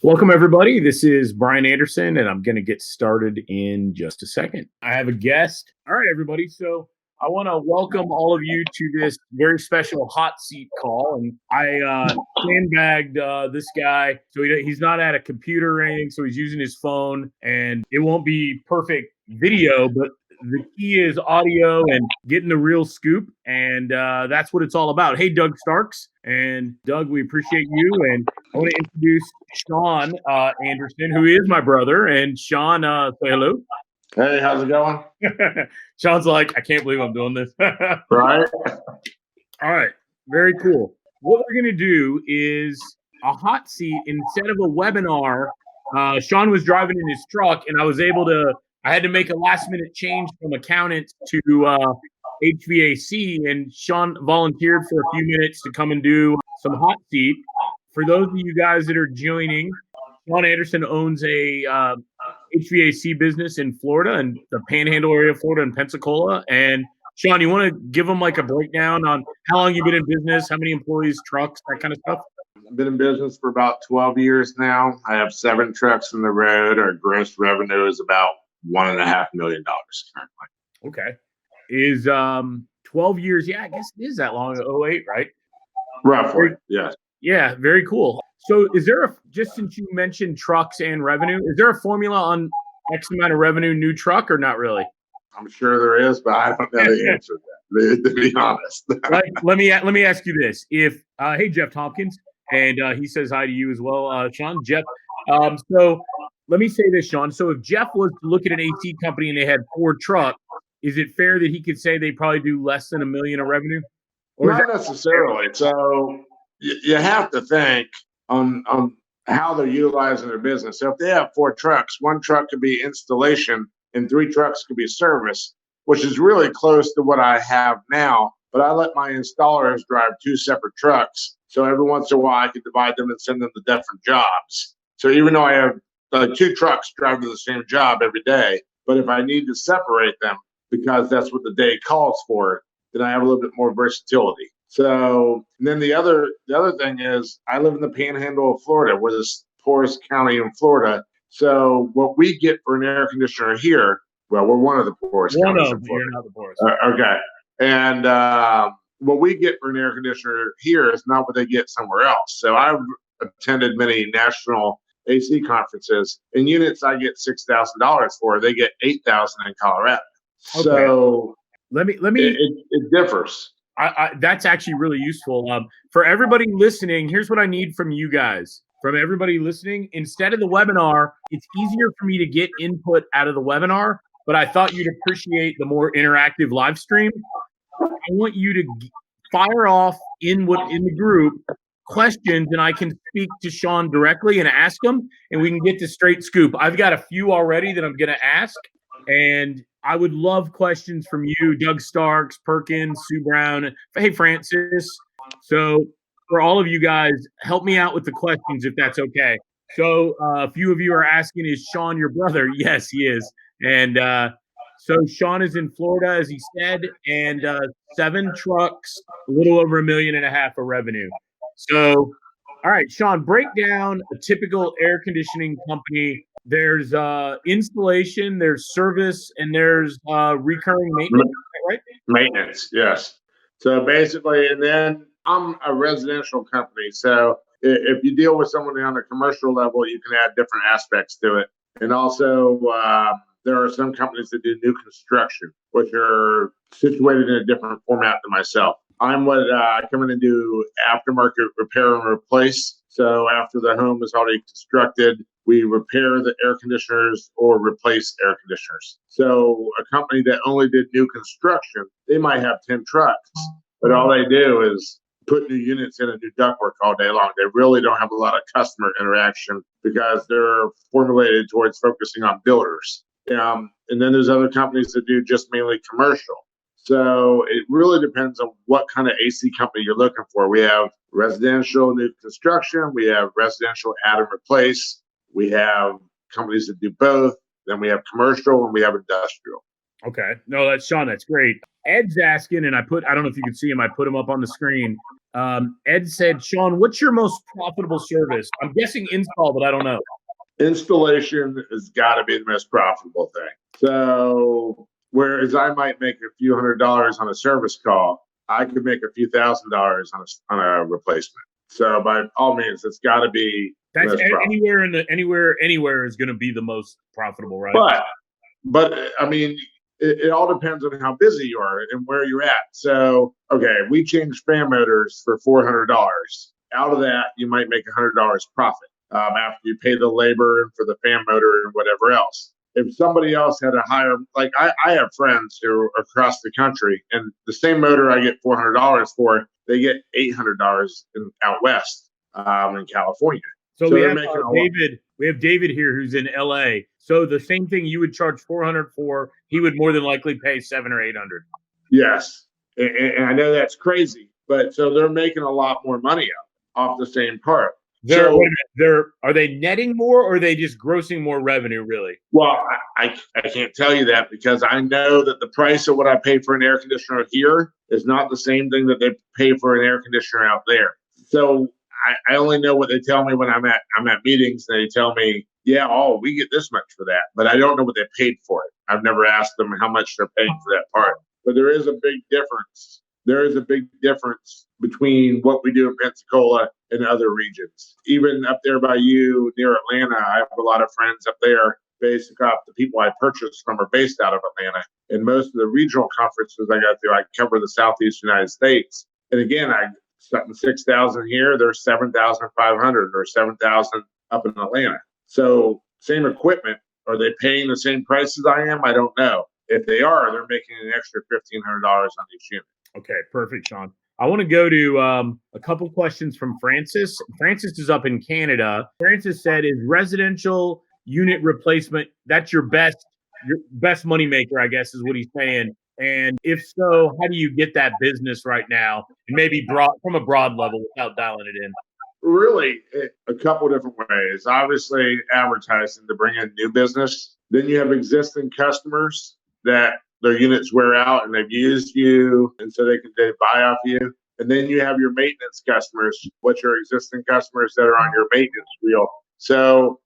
Welcome, everybody. This is Brian Anderson, and I'm going to get started in just a second. I have a guest. All right, everybody. So I want to welcome all of you to this very special hot seat call. And I sandbagged this guy. So he's not at a computer or anything. So he's using his phone, and it won't be perfect video, but the key is audio and getting the real scoop. And that's what it's all about. Hey, Doug Starks. And Doug, we appreciate you. And I want to introduce Sean Anderson, who is my brother. And Sean, say hello. Hey, how's it going? Sean's like, I can't believe I'm doing this. Right? All right. Very cool. What we're going to do is a hot seat instead of a webinar. Sean was driving in his truck, and I had to make a last minute change from accountant to HVAC, and Sean volunteered for a few minutes to come and do some hot seat. For those of you guys that are joining, Sean Anderson owns a HVAC business in Florida, and the Panhandle area of Florida in Pensacola. And Sean, you want to give them like a breakdown on how long you've been in business, how many employees, trucks, that kind of stuff? I've been in business for about 12 years now. I have 7 trucks on the road. Our gross revenue is about $1.5 million currently. Okay. Is 12 years, yeah, I guess it is that long, 08, right? Roughly, yes. Yeah, very cool. So is there just since you mentioned trucks and revenue, is there a formula on X amount of revenue, new truck, or not really? I'm sure there is, but I don't know the answer to that, to be honest. Let me ask you this. If hey, Jeff Thompkins, and he says hi to you as well, Sean. Jeff. So let me say this, Sean. So if Jeff was to look at an AC company and they had 4 trucks, is it fair that he could say they probably do less than $1 million of revenue? Or not necessarily. So you have to think on how they're utilizing their business. So if they have 4 trucks, 1 truck could be installation and 3 trucks could be service, which is really close to what I have now. But I let my installers drive 2 separate trucks. So every once in a while I could divide them and send them to different jobs. So even though I have 2 trucks driving to the same job every day, but if I need to separate them because that's what the day calls for, then I have a little bit more versatility. So then the other thing is I live in the Panhandle of Florida. We're the poorest county in Florida. So what we get for an air conditioner here, well, we're one of the poorest counties in Florida. You're not the poorest. Okay. And what we get for an air conditioner here is not what they get somewhere else. So I've attended many national AC conferences, and units I get $6,000 for, they get $8,000 in Colorado. Okay. So let me. It differs. That's actually really useful. For everybody listening, here's what I need from you guys. From everybody listening, instead of the webinar, it's easier for me to get input out of the webinar, but I thought you'd appreciate the more interactive live stream. I want you to fire off in the group questions, and I can speak to Sean directly and ask him, and we can get the straight scoop. I've got a few already that I'm going to ask, and I would love questions from you, Doug Starks, Perkins, Sue Brown, hey, Francis. So for all of you guys, help me out with the questions if that's okay. So a few of you are asking, is Sean your brother? Yes, he is. And so Sean is in Florida, as he said, and 7 trucks, a little over $1.5 million of revenue. So, all right, Sean, break down a typical air conditioning company. There's installation, there's service, and there's recurring maintenance, right? Maintenance, yes. So basically, and then I'm a residential company. So if you deal with someone on a commercial level, you can add different aspects to it. And also, there are some companies that do new construction, which are situated in a different format than myself. I'm I come in and do aftermarket repair and replace. So after the home is already constructed, we repair the air conditioners or replace air conditioners. So a company that only did new construction, they might have 10 trucks, but all they do is put new units in and do ductwork all day long. They really don't have a lot of customer interaction because they're formulated towards focusing on builders. And then there's other companies that do just mainly commercial. So it really depends on what kind of AC company you're looking for. We have residential new construction. We have residential add and replace. We have companies that do both. Then we have commercial and we have industrial. Okay. No, that's Sean. That's great. Ed's asking, and I don't know if you can see him. I put him up on the screen. Ed said, Sean, what's your most profitable service? I'm guessing install, but I don't know. Installation has got to be the most profitable thing. So whereas I might make a few $100s on a service call, I could make a few $1,000s on a replacement. So by all means, it's got to be that's anywhere is going to be the most profitable, right? But I mean, it all depends on how busy you are and where you're at. So okay, we changed fan motors for $400. Out of that, you might make $100 profit after you pay the labor and for the fan motor and whatever else. If somebody else had a higher, like I have friends who are across the country, and the same motor I get $400 for, they get $800 out west in California. So we have David here who's in LA. So the same thing you would charge $400 for, he would more than likely pay $700 or $800. Yes, and I know that's crazy, but so they're making a lot more money off the same part. Are they netting more, or are they just grossing more revenue, really? Well, I can't tell you that because I know that the price of what I pay for an air conditioner here is not the same thing that they pay for an air conditioner out there. So I only know what they tell me when I'm at meetings. They tell me, yeah, we get this much for that, but I don't know what they paid for it. I've never asked them how much they're paying for that part. But there is a big difference. There is a big difference between what we do in Pensacola and other regions. Even up there by you near Atlanta, I have a lot of friends up there. Basically, the people I purchase from are based out of Atlanta. And most of the regional conferences I go through, I cover the Southeast United States. And again, I something 6,000 here, there's 7,500 or 7,000 up in Atlanta. So same equipment. Are they paying the same price as I am? I don't know. If they are, they're making an extra $1,500 on each unit. Okay, perfect, Sean. I want to go to a couple questions from Francis. Francis is up in Canada. Francis said, is residential unit replacement, that's your best moneymaker, I guess is what he's saying. And if so, how do you get that business right now? And maybe from a broad level without dialing it in. Really, a couple different ways. Obviously, advertising to bring in new business. Then you have existing customers that their units wear out and they've used you, and so they buy off you. And then you have your maintenance customers, which are existing customers that are on your maintenance wheel. So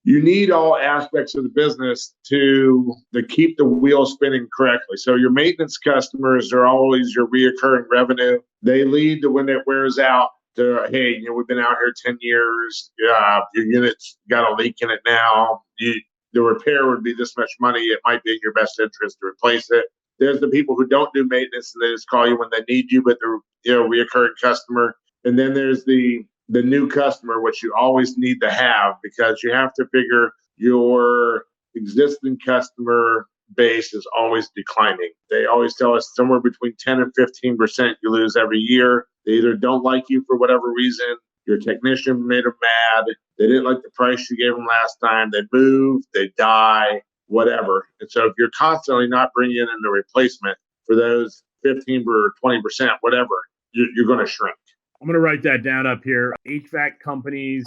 you need all aspects of the business to keep the wheel spinning correctly. So your maintenance customers are always your reoccurring revenue. They lead to when it wears out to, hey, we've been out here 10 years. Your unit's got a leak in it now. The repair would be this much money. It might be in your best interest to replace it. There's the people who don't do maintenance and they just call you when they need you, but they're reoccurring customer. And then there's the new customer, which you always need to have because you have to figure your existing customer base is always declining. They always tell us somewhere between 10 and 15% you lose every year. They either don't like you for whatever reason. Your technician made them mad. They didn't like the price you gave them last time. They move, they die, whatever. And so if you're constantly not bringing in the replacement for those 15 or 20%, whatever, you're going to shrink. I'm going to write that down up here. HVAC company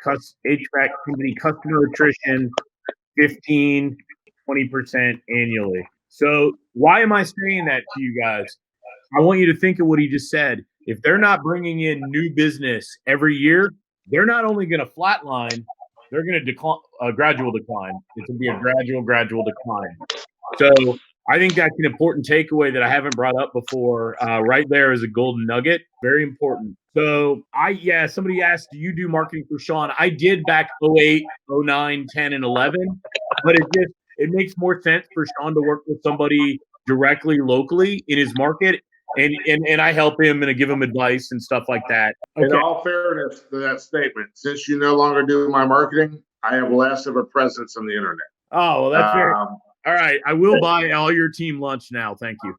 customer attrition, 15, 20% annually. So why am I saying that to you guys? I want you to think of what he just said. If they're not bringing in new business every year, they're not only going to flatline, they're going to decline, a gradual decline. It's going to be a gradual decline. So I think that's an important takeaway that I haven't brought up before. Right there is a golden nugget. Very important. So somebody asked, do you do marketing for Sean? I did back 08, 09, 10, and 11, but it makes more sense for Sean to work with somebody directly locally in his market. And I help him and I give him advice and stuff like that. Okay. In all fairness to that statement, since you no longer do my marketing, I have less of a presence on the internet. Oh, well, that's fair. All right. I will buy all your team lunch now. Thank you.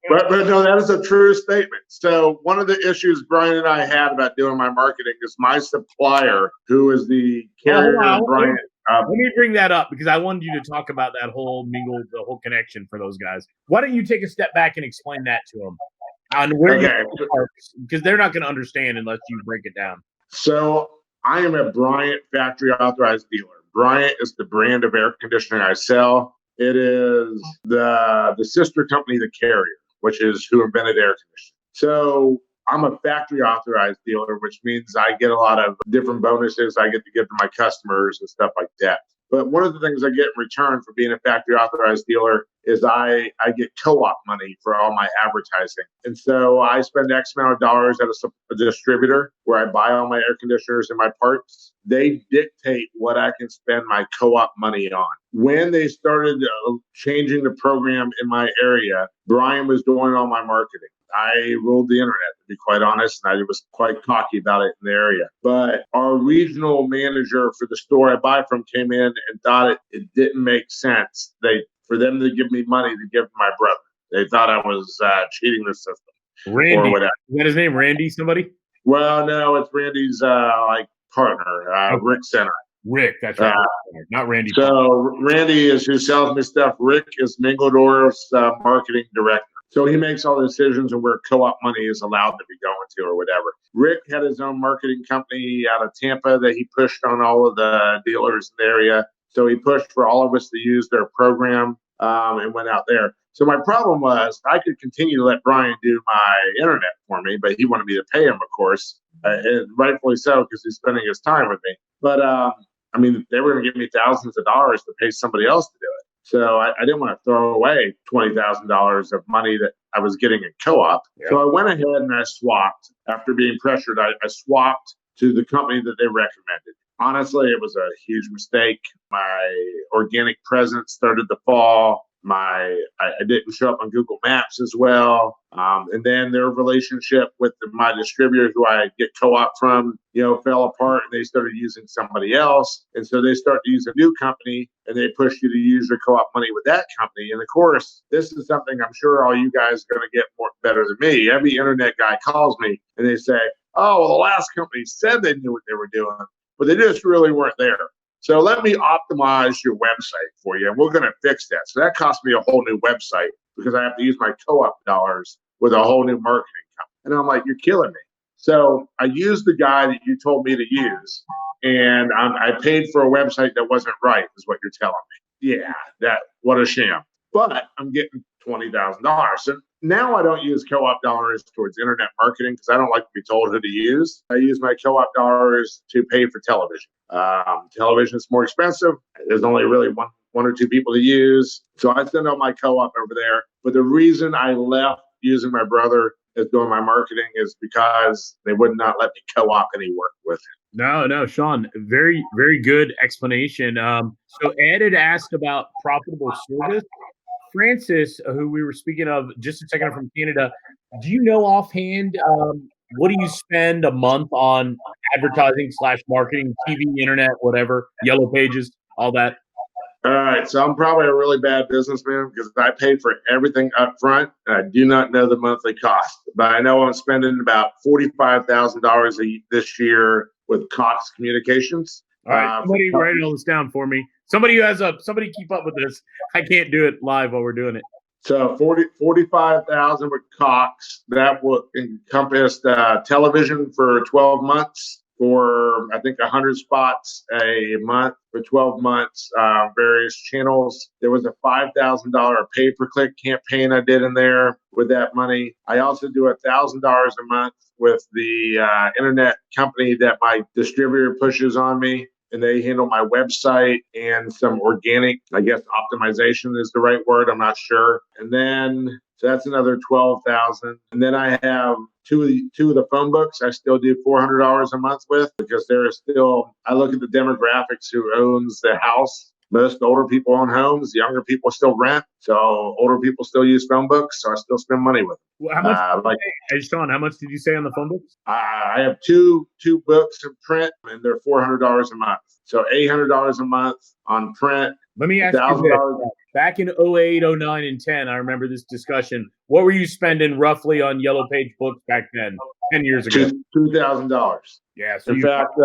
But no, that is a true statement. So one of the issues Brian and I had about doing my marketing is my supplier, who is the carrier, Brian. Let me bring that up because I wanted you to talk about that whole mingle, the whole connection for those guys. Why don't you take a step back and explain that to them on where you are, because they're not going to understand unless you break it down. So I am a Bryant factory authorized dealer. Bryant is the brand of air conditioning I sell. It is the sister company, the carrier. which is who invented air conditioning. So I'm a factory authorized dealer, which means I get a lot of different bonuses I get to give to my customers and stuff like that. But one of the things I get in return for being a factory authorized dealer is I get co-op money for all my advertising. And so I spend X amount of dollars at a distributor where I buy all my air conditioners and my parts. They dictate what I can spend my co-op money on. When they started changing the program in my area, Brian was doing all my marketing. I ruled the internet, to be quite honest, and I was quite cocky about it in the area. But our regional manager for the store I buy from came in and thought it didn't make sense for them to give me money to give to my brother. They thought I was cheating the system. Randy, or whatever. is that his name? Randy somebody? Well, no, it's Randy's partner, Rick Center. Rick, that's right. Not Randy. So Randy is who sells me stuff. Rick is Mingledorf's marketing director. So he makes all the decisions on where co-op money is allowed to be going to or whatever. Rick had his own marketing company out of Tampa that he pushed on all of the dealers in the area. So he pushed for all of us to use their program and went out there. So my problem was I could continue to let Brian do my internet for me, but he wanted me to pay him, of course, and rightfully so because he's spending his time with me. But they were going to give me thousands of dollars to pay somebody else to do it. So I didn't want to throw away $20,000 of money that I was getting in co-op. Yeah. So I went ahead and I swapped. After being pressured, I swapped to the company that they recommended. Honestly, it was a huge mistake. My organic presence started to fall. I didn't show up on Google Maps as well. And then their relationship with my distributor, who I get co-op from, fell apart, and they started using somebody else. And so they start to use a new company, and they push you to use your co-op money with that company. And of course, this is something I'm sure all you guys are going to get better than me. Every internet guy calls me and they say, "Oh, well, the last company said they knew what they were doing, but they just really weren't there. So let me optimize your website for you, and we're going to fix that." So that cost me a whole new website because I have to use my co-op dollars with a whole new marketing company. And I'm like, you're killing me. So I used the guy that you told me to use, and I paid for a website that wasn't right, is what you're telling me. Yeah, what a sham. But I'm getting $20,000. So now I don't use co-op dollars towards internet marketing because I don't like to be told who to use. I use my co-op dollars to pay for television. Television is more expensive. There's only really one or two people to use. So I send out my co-op over there. But the reason I left using my brother as doing my marketing is because they would not let me co-op any work with him. No, Sean, very, very good explanation. So Ed had asked about profitable service. Francis, who we were speaking of just a second from Canada, do you know offhand what do you spend a month on advertising / marketing, TV, internet, whatever, Yellow Pages, all that? All right, so I'm probably a really bad businessman because I pay for everything up front, and I do not know the monthly cost. But I know I'm spending about $45,000 this year with Cox Communications. All right, somebody write all this down for me. Somebody keep up with this. I can't do it live while we're doing it. So 45,000 with Cox. That will encompass television for 12 months for, I think, 100 spots a month for 12 months, various channels. There was a $5,000 pay-per-click campaign I did in there with that money. I also do $1,000 a month with the internet company that my distributor pushes on me. And they handle my website and some organic, I guess, optimization is the right word. I'm not sure. And then, so that's another $12,000. And then I have two of the phone books I still do $400 a month with because I look at the demographics who owns the house. Most older people own homes. Younger people still rent. So older people still use phone books. So I still spend money with them. Well, how much? Hey, Sean, how much did you say on the phone books? I have two books in print, and they're $400 a month. So $800 a month on print. Let me ask you this. Back in 08, 09, and 10, I remember this discussion. What were you spending roughly on Yellow Page books back then, 10 years ago? $2,000. Yeah. So in fact,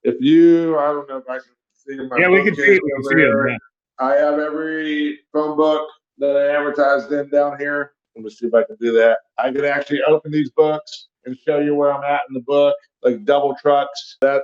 if you, I don't know if I can see my we can see it. Yeah. I have every phone book that I advertised in down here. Let me see if I can do that. I could actually open these books and show you where I'm at in the book, like double trucks. I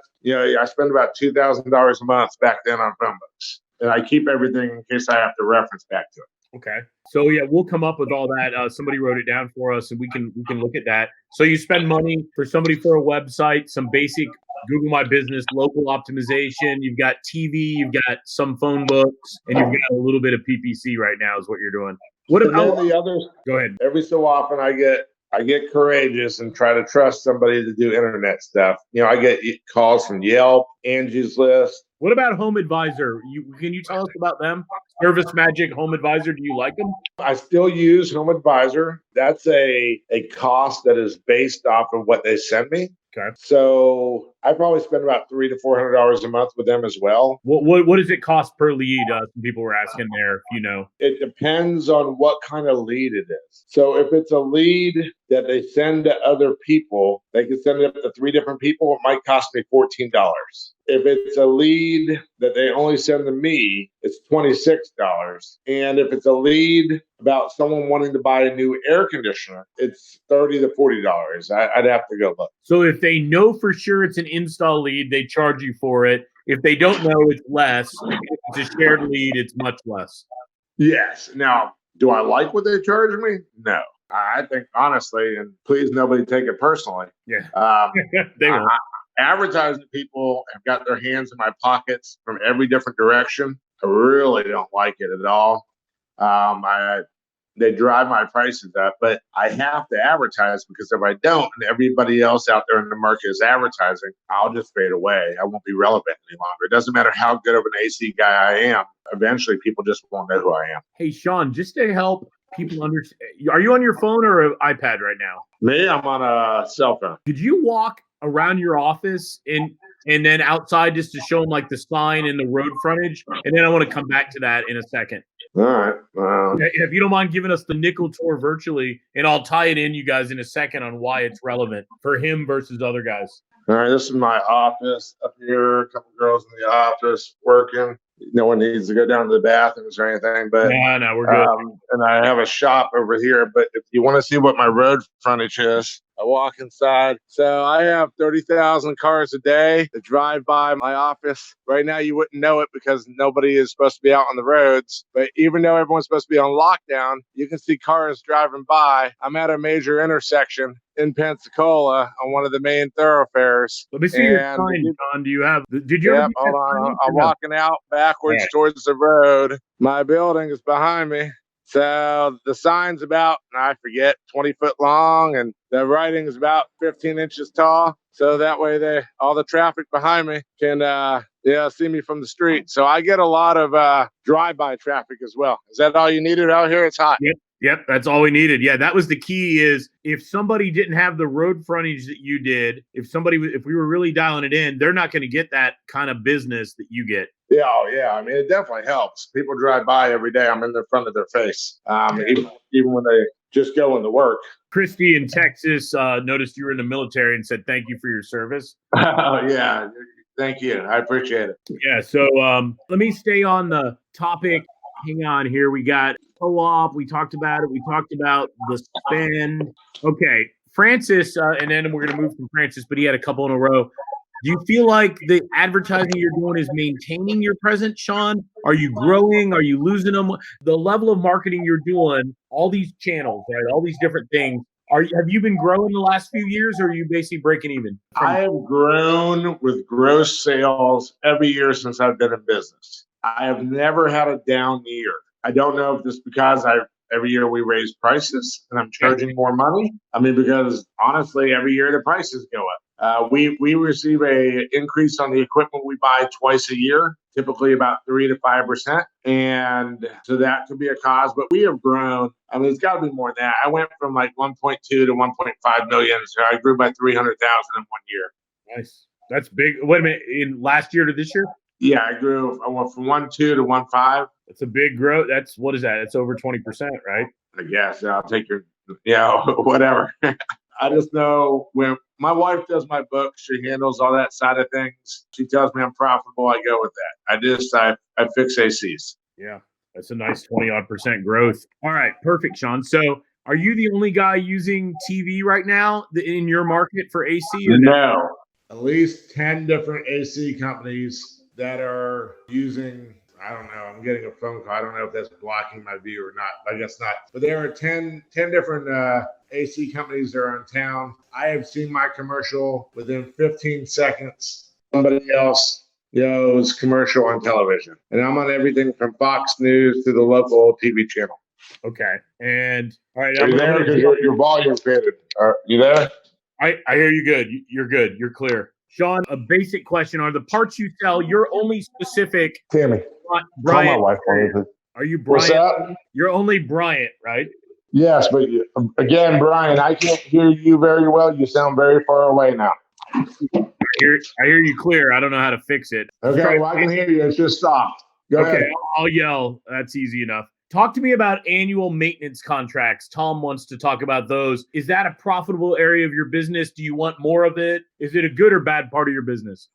spend about $2,000 a month back then on phone books. And I keep everything in case I have to reference back to it. Okay. So yeah, we'll come up with all that. Somebody wrote it down for us, and we can look at that. So you spend money for somebody for a website, some basic Google My Business, local optimization. You've got TV, you've got some phone books, and you've got a little bit of PPC right now is what you're doing. What And about then the others, go ahead. every so often I get courageous and try to trust somebody to do internet stuff. I get calls from Yelp, Angie's List. What about Home Advisor? Can you tell us about them? Service Magic Home Advisor. Do you like them? I still use Home Advisor. That's a cost that is based off of what they send me. Okay. So I probably spend about $300 to $400 a month with them as well. What does it cost per lead? Some people were asking there. If you know. It depends on what kind of lead it is. So if it's a lead that they send to other people, they can send it up to 3 different people. It might cost me $14. If it's a lead that they only send to me, it's $26. And if it's a lead about someone wanting to buy a new air conditioner, it's $30 to $40. I'd have to go look. So if they know for sure it's an install lead, they charge you for it. If they don't know, it's less. If it's a shared lead, it's much less. Yes. Now, do I like what they charge me? No. I think honestly, and please nobody take it personally. Yeah. They won't. Advertising people have got their hands in my pockets from every different direction. I really don't like it at all. They drive my prices up, but I have to advertise because if I don't, and everybody else out there in the market is advertising, I'll just fade away. I won't be relevant any longer. It doesn't matter how good of an AC guy I am. Eventually, people just won't know who I am. Hey, Sean, just to help people understand, are you on your phone or an iPad right now? Me, I'm on a cell phone. Could you walk around your office and then outside just to show them like the sign and the road frontage? And then I want to come back to that in a second. All right. If you don't mind giving us the nickel tour virtually, and I'll tie it in, you guys, in a second on why it's relevant for him versus other guys. All right. This is my office up here. A couple girls in the office working. No one needs to go down to the bathrooms or anything, but no, we're good. And I have a shop over here. But if you want to see what my road frontage is, I walk inside. So I have 30,000 cars a day that drive by my office. Right now, you wouldn't know it because nobody is supposed to be out on the roads. But even though everyone's supposed to be on lockdown, you can see cars driving by. I'm at a major intersection in Pensacola on one of the main thoroughfares. Let me see your sign, John. Do you have? Did you? Yep, hold on. I'm walking out backwards towards the road. My building is behind me. So the sign's about, I forget, 20 foot long, and the writing is about 15 inches tall. So that way all the traffic behind me can see me from the street. So I get a lot of drive-by traffic as well. Is that all you needed out here? It's hot. Yep, that's all we needed. Yeah, that was the key is if somebody didn't have the road frontage that you did, if we were really dialing it in, they're not going to get that kind of business that you get. Yeah, I mean, it definitely helps. People drive by every day. I'm in the front of their face, even when they just go into work. Christy in Texas noticed you were in the military and said thank you for your service. Oh, yeah. Thank you. I appreciate it. Yeah, so let me stay on the topic. Hang on here. We got co-op. We talked about it. We talked about the spend. Okay, Francis, and then we're going to move from Francis, but he had a couple in a row. Do you feel like the advertising you're doing is maintaining your presence, Sean? Are you growing? Are you losing them? The level of marketing you're doing, all these channels, right? All these different things. Have you been growing the last few years, or are you basically breaking even? I have grown with gross sales every year since I've been in business. I have never had a down year. I don't know if it's because every year we raise prices and I'm charging more money. I mean, because honestly, every year the prices go up. We receive a increase on the equipment we buy twice a year, typically about 3 to 5%. And so that could be a cause, but we have grown. I mean, it's got to be more than that. I went from like 1.2 to 1.5 million. So I grew by 300,000 in 1 year. Nice. That's big. Wait a minute. In last year to this year? Yeah, I went from 1.2 to 1.5. That's a big growth. What is that? It's over 20%, right? I guess. I'll take whatever. I just know when my wife does my books, she handles all that side of things. She tells me I'm profitable. I go with that. I fix ACs. Yeah, that's a nice 20% growth. All right, perfect, Sean. So are you the only guy using TV right now in your market for AC? Or no? At least 10 different AC companies that are using I don't know. I'm getting a phone call. I don't know if that's blocking my view or not. I guess not. But there are 10 different AC companies that are in town. I have seen my commercial within 15 seconds. Somebody else knows commercial on television. And I'm on everything from Fox News to the local TV channel. Okay. And all right. Are you there? Because your volume faded. Are you there? I hear you good. You're good. You're clear. Sean, a basic question. Are the parts you sell, you're only specific? Tammy, Brian, call my wife. Are you Brian? What's that? You're only Bryant, right? Yes, but again, Brian, I can't hear you very well. You sound very far away now. I hear you clear. I don't know how to fix it. Okay, well, I can hear you. It's just stopped. Go ahead. I'll yell. That's easy enough. Talk to me about annual maintenance contracts. Tom wants to talk about those. Is that a profitable area of your business? Do you want more of it? Is it a good or bad part of your business?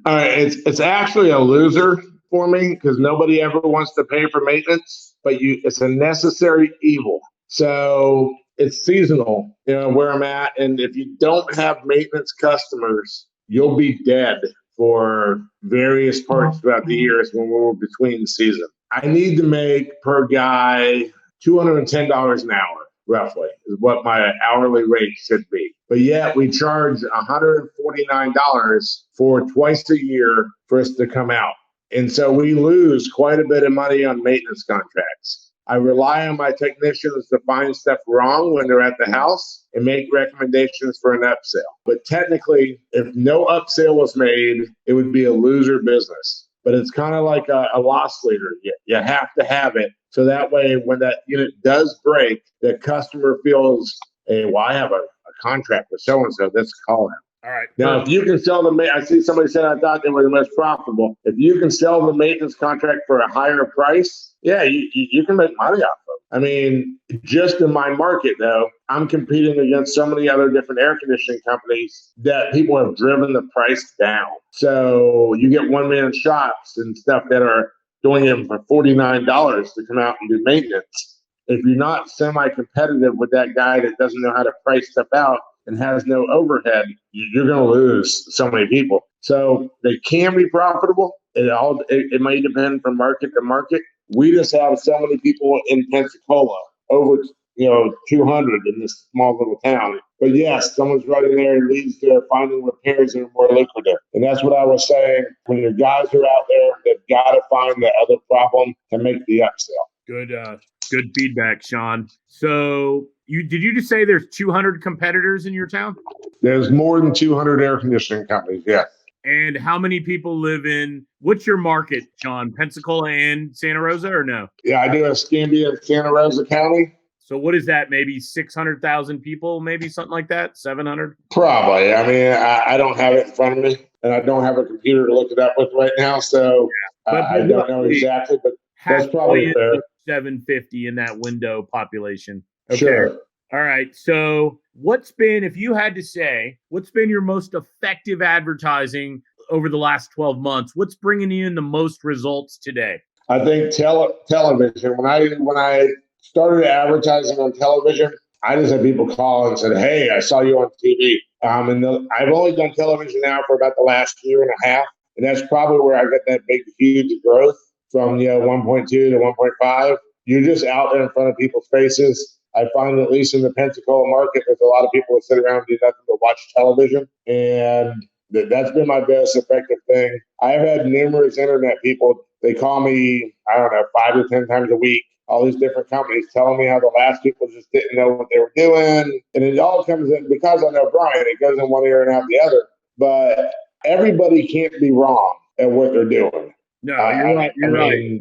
It's actually a loser for me because nobody ever wants to pay for maintenance, but it's a necessary evil. So it's seasonal, where I'm at. And if you don't have maintenance customers, you'll be dead for various parts throughout the years when we're between season. I need to make per guy $210 an hour, roughly, is what my hourly rate should be. But yet we charge $149 for twice a year for us to come out. And so we lose quite a bit of money on maintenance contracts. I rely on my technicians to find stuff wrong when they're at the house and make recommendations for an upsell. But technically, if no upsell was made, it would be a loser business. But it's kind of like a loss leader. You have to have it. So that way, when that unit does break, the customer feels, hey, well, I have a contract with so-and-so. Let's call him. All right. Now, if you can sell I see somebody said I thought they were the most profitable. If you can sell the maintenance contract for a higher price, yeah, you can make money off of it. I mean, just in my market, though, I'm competing against so many other different air conditioning companies that people have driven the price down. So you get one-man shops and stuff that are doing them for $49 to come out and do maintenance. If you're not semi-competitive with that guy that doesn't know how to price stuff out and has no overhead, you're going to lose so many people. So they can be profitable. It may depend from market to market. We just have so many people in Pensacola, over 200 in this small little town. But yes, someone's right in there and leads to finding repairs that are more lucrative. And that's what I was saying. When your guys are out there, they've got to find the other problem to make the upsell. Good feedback, Sean. So did you just say there's 200 competitors in your town? There's more than 200 air conditioning companies, yes. And how many people live in, what's your market, Sean? Pensacola and Santa Rosa or no? Yeah, I do Escambia and Santa Rosa County. So what is that? Maybe 600,000 people, maybe something like that? 700? Probably. I mean, I don't have it in front of me, and I don't have a computer to look it up with right now, so I don't know exactly, but that's probably fair. 750 in that window population. Okay. Sure. All right. So if you had to say, what's been your most effective advertising over the last 12 months? What's bringing you in the most results today? I think television. When I started advertising on television, I just had people call and said, hey, I saw you on TV. I've only done television now for about the last year and a half. And that's probably where I got that big, huge growth from 1.2 to 1.5. You're just out there in front of people's faces. I find, at least in the Pensacola market, there's a lot of people that sit around and do nothing but watch television. And that's been my best effective thing. I've had numerous internet people. They call me, 5 to 10 times a week, all these different companies telling me how the last people just didn't know what they were doing. And it all comes in, because I know Brian, it goes in one ear and out the other. But everybody can't be wrong at what they're doing. No, you're right. You're right.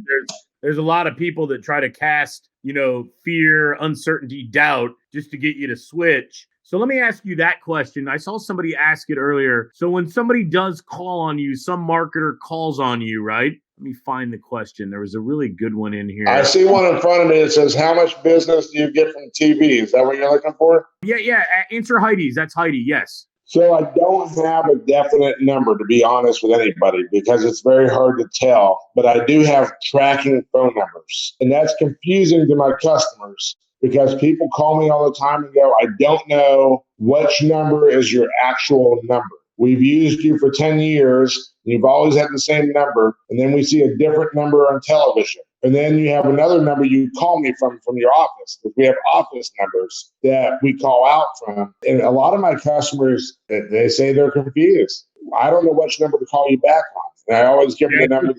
There's a lot of people that try to cast, fear, uncertainty, doubt just to get you to switch. So let me ask you that question. I saw somebody ask it earlier. So when somebody does call on you, some marketer calls on you, right? Let me find the question. There was a really good one in here. I see one in front of me that says, how much business do you get from TV? Is that what you're looking for? Yeah. Answer Heidi's. That's Heidi. Yes. So I don't have a definite number, to be honest with anybody, because it's very hard to tell. But I do have tracking phone numbers. And that's confusing to my customers because people call me all the time and go, I don't know which number is your actual number. We've used you for 10 years. You've always had the same number. And then we see a different number on television. And then you have another number you call me from your office. We have office numbers that we call out from. And a lot of my customers, they say they're confused. I don't know which number to call you back on. And I always give them the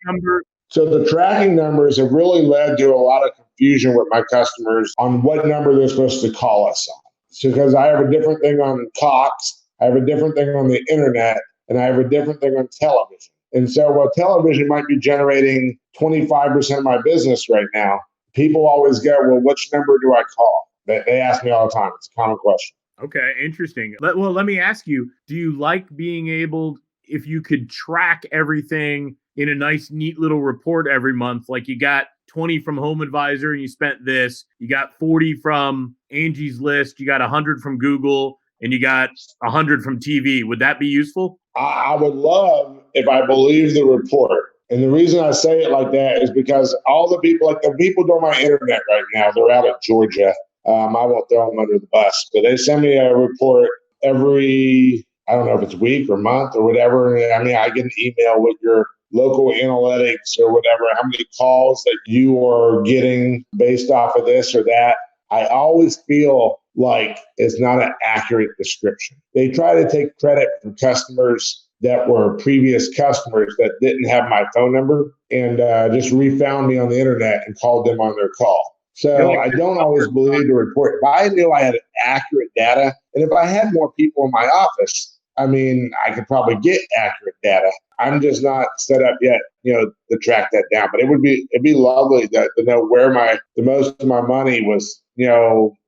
number. So the tracking numbers have really led to a lot of confusion with my customers on what number they're supposed to call us on. So because I have a different thing on Cox, I have a different thing on the internet, and I have a different thing on television. And so while television might be generating 25% of my business right now, people always go, well, which number do I call? They ask me all the time. It's a common question. Okay, interesting. Well, let me ask you, do you like being able, if you could track everything in a nice, neat little report every month, like you got 20 from Home Advisor and you spent this, you got 40 from Angie's List, you got 100 from Google, and you got 100 from TV. Would that be useful? I would love if I believe the report. And the reason I say it like that is because all the people, like the people doing my internet right now, they're out of Georgia. I won't throw them under the bus, but they send me a report every, I don't know if it's week or month or whatever. I mean, I get an email with your local analytics or whatever, how many calls that you are getting based off of this or that. I always feel like it's not an accurate description. They try to take credit from customers that were previous customers that didn't have my phone number and just refound me on the internet and called them on their call. So I don't always believe the report. If I knew I had accurate data, and if I had more people in my office, I mean, I could probably get accurate data. I'm just not set up yet, to track that down. But it'd be lovely to know where the most of my money was,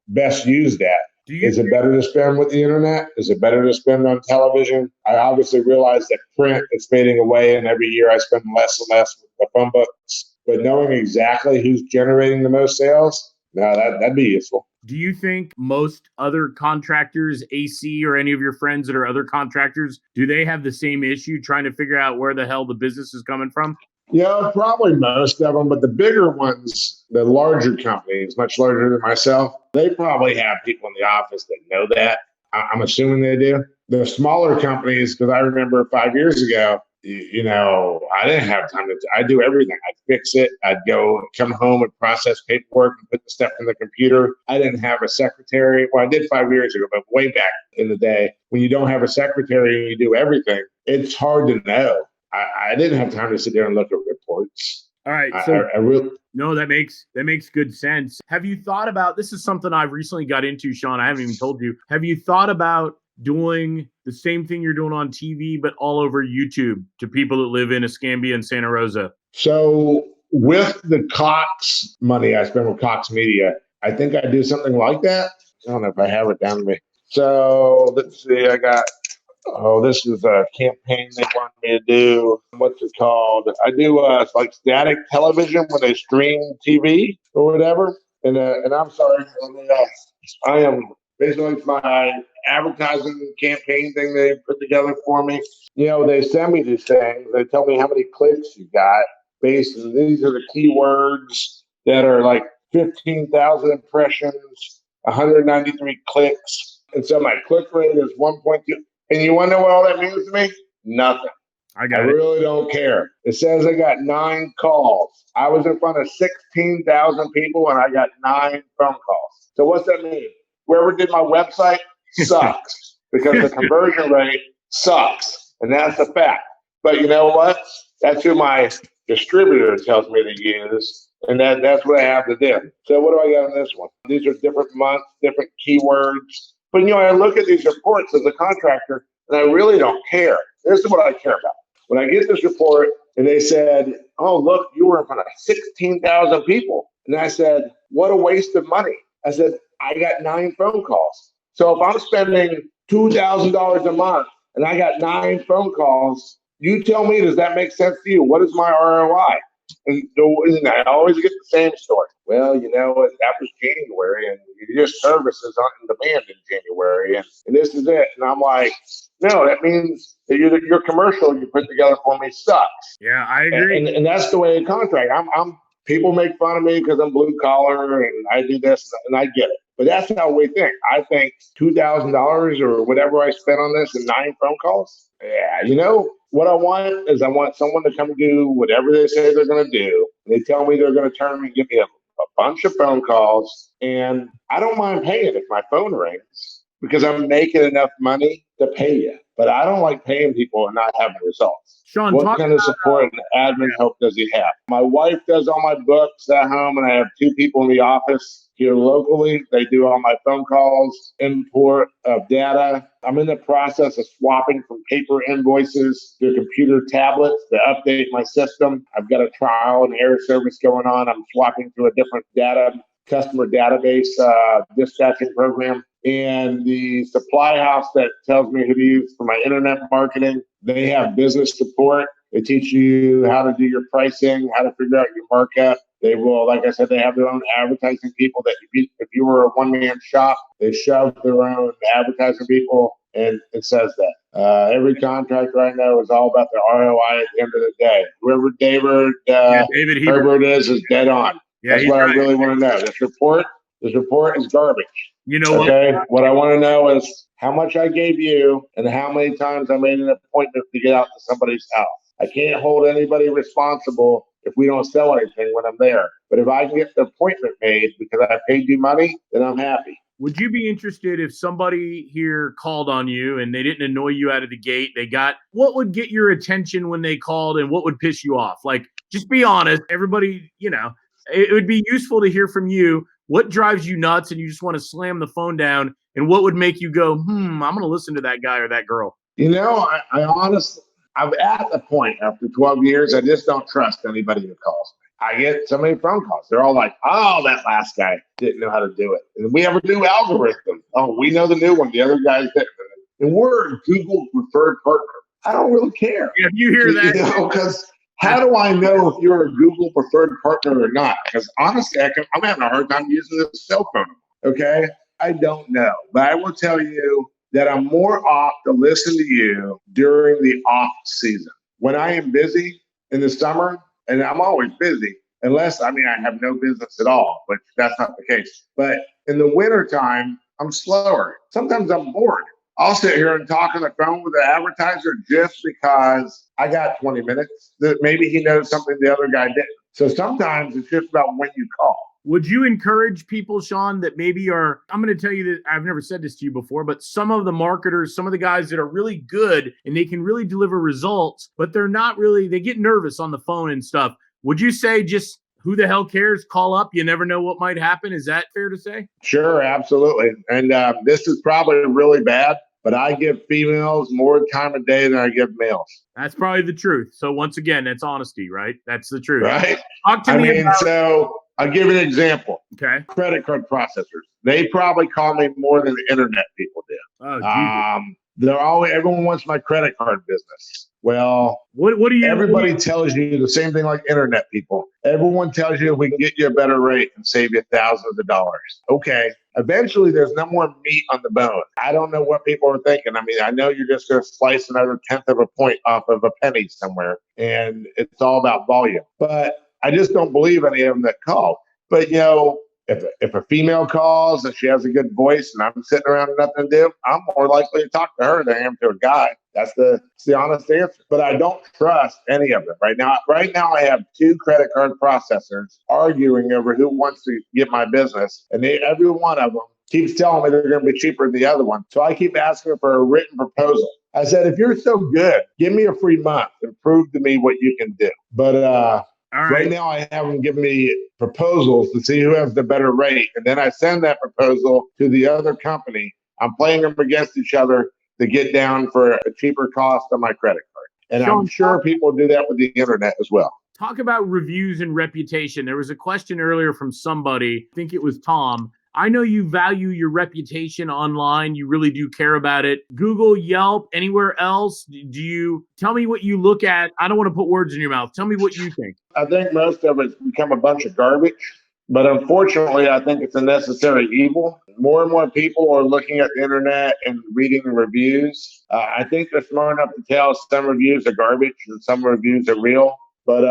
best used at. Is it better to spend with the internet? Is it better to spend on television? I obviously realize that print is fading away, and every year I spend less and less with the phone books. But knowing exactly who's generating the most sales, that'd be useful. Do you think most other contractors, AC or any of your friends that are other contractors, do they have the same issue trying to figure out where the hell the business is coming from? Yeah, probably most of them, but the bigger ones, the larger companies, much larger than myself, they probably have people in the office that know that. I'm assuming they do. The smaller companies, because I remember 5 years ago, I didn't have time I do everything. I'd fix it. I'd come home and process paperwork and put the stuff in the computer. I didn't have a secretary. Well, I did 5 years ago, but way back in the day, when you don't have a secretary and you do everything, it's hard to know. I didn't have time to sit there and look at reports. All right. So no, that makes good sense. Have you thought about, this is something I've recently got into, Sean, I haven't even told you. Have you thought about doing the same thing you're doing on TV, but all over YouTube to people that live in Escambia and Santa Rosa? So with the Cox money I spend with Cox Media, I think I do something like that. I don't know if I have it down to me. So let's see, this is a campaign they want me to do. What's it called? I do like static television when they stream TV or whatever. And I'm sorry, I am basically my advertising campaign thing they put together for me. They send me these things. They tell me how many clicks you got based on these are the keywords that are like 15,000 impressions, 193 clicks. And so my click rate is 1.2. And you want to know what all that means to me? Nothing. I really don't care. It says I got 9 calls. I was in front of 16,000 people and I got 9 phone calls. So what's that mean? Whoever did my website sucks because the conversion rate sucks. And that's a fact. But you know what? That's who my distributor tells me to use. And that's what I have to do. So what do I got on this one? These are different months, different keywords. But, I look at these reports as a contractor, and I really don't care. This is what I care about. When I get this report, and they said, oh, look, you were in front of 16,000 people. And I said, what a waste of money. I said, I got 9 phone calls. So if I'm spending $2,000 a month, and I got 9 phone calls, you tell me, does that make sense to you? What is my ROI? And I always get the same story. Well, that was January, and your services aren't in demand in January, and this is it. And I'm like, no, that means that your commercial you put together for me sucks. Yeah, I agree. And that's the way I contract. People make fun of me because I'm blue collar and I do this, and I get it. But that's how we think. I think $2,000 or whatever I spent on this in 9 phone calls. Yeah, you know what I want is I want someone to come do whatever they say they're going to do. They tell me they're going to turn and give me a bunch of phone calls, and I don't mind paying if my phone rings because I'm making enough money to pay you. But I don't like paying people and not having results. Sean, What kind of support and admin help does he have? My wife does all my books at home, and I have 2 people in the office here locally. They do all my phone calls, import of data. I'm in the process of swapping from paper invoices to computer tablets to update my system. I've got a trial and error service going on. I'm swapping to a different customer database dispatching program. And the supply house that tells me who to use for my internet marketing, they have business support. They teach you how to do your pricing, how to figure out your markup. They will, like I said, they have their own advertising people that if you were a one-man shop, they shove their own advertising people, and it says that. Every contractor I know is all about the ROI at the end of the day. Whoever David Herbert is dead on. Yeah, that's what I really want to know. This report is garbage. You know what I want to know is how much I gave you and how many times I made an appointment to get out to somebody's house. I can't hold anybody responsible if we don't sell anything when I'm there. But if I can get the appointment made because I paid you money, then I'm happy. Would you be interested if somebody here called on you and they didn't annoy you out of the gate? What would get your attention when they called and what would piss you off? Like, just be honest. Everybody, it would be useful to hear from you. What drives you nuts and you just want to slam the phone down? And what would make you go, I'm going to listen to that guy or that girl? I honestly, I'm at the point after 12 years, I just don't trust anybody who calls me. I get so many phone calls. They're all like, oh, that last guy didn't know how to do it. And we have a new algorithm. Oh, we know the new one. The other guys didn't. And we're a Google preferred partner. I don't really care. Yeah, if you hear that. Because how do I know if you're a Google preferred partner or not? Because honestly, I'm having a hard time using this cell phone. Okay? I don't know. But I will tell you that I'm more off to listen to you during the off season. When I am busy in the summer, and I'm always busy, I have no business at all, but that's not the case. But in the wintertime, I'm slower. Sometimes I'm bored. I'll sit here and talk on the phone with the advertiser just because I got 20 minutes that maybe he knows something the other guy didn't. So sometimes it's just about when you call. Would you encourage people, Sean, that maybe I'm going to tell you that I've never said this to you before, but some of the marketers, some of the guys that are really good and they can really deliver results, but they get nervous on the phone and stuff. Would you say just who the hell cares? Call up. You never know what might happen. Is that fair to say? Sure, absolutely. And this is probably really bad, but I give females more time of day than I give males. That's probably the truth. So once again, that's honesty, right? That's the truth. Right. Talk to me about. So I'll give you an example. Okay. Credit card processors. They probably call me more than the internet people do. Oh, everyone wants my credit card business. Well, what do you? Everybody tells you the same thing like internet people. Everyone tells you we can get you a better rate and save you thousands of dollars. Okay. Eventually, there's no more meat on the bone. I don't know what people are thinking. I know you're just going to slice another 1/10 of a point off of a penny somewhere, and it's all about volume. But I just don't believe any of them that call. But, if a female calls and she has a good voice and I'm sitting around with nothing to do, I'm more likely to talk to her than I am to a guy. That's the honest answer. But I don't trust any of them right now. Right now, I have 2 credit card processors arguing over who wants to get my business. And every one of them keeps telling me they're going to be cheaper than the other one. So I keep asking for a written proposal. I said, if you're so good, give me a free month and prove to me what you can do. But right now, I have them give me proposals to see who has the better rate. And then I send that proposal to the other company. I'm playing them against each other to get down for a cheaper cost on my credit card. And I'm sure people do that with the internet as well. Talk about reviews and reputation. There was a question earlier from somebody, I think it was Tom. I know you value your reputation online. You really do care about it. Google, Yelp, anywhere else? Tell me what you look at? I don't want to put words in your mouth. Tell me what you think. I think most of it's become a bunch of garbage. But unfortunately, I think it's a necessary evil. More and more people are looking at the internet and reading the reviews. I think they're smart enough to tell some reviews are garbage and some reviews are real. But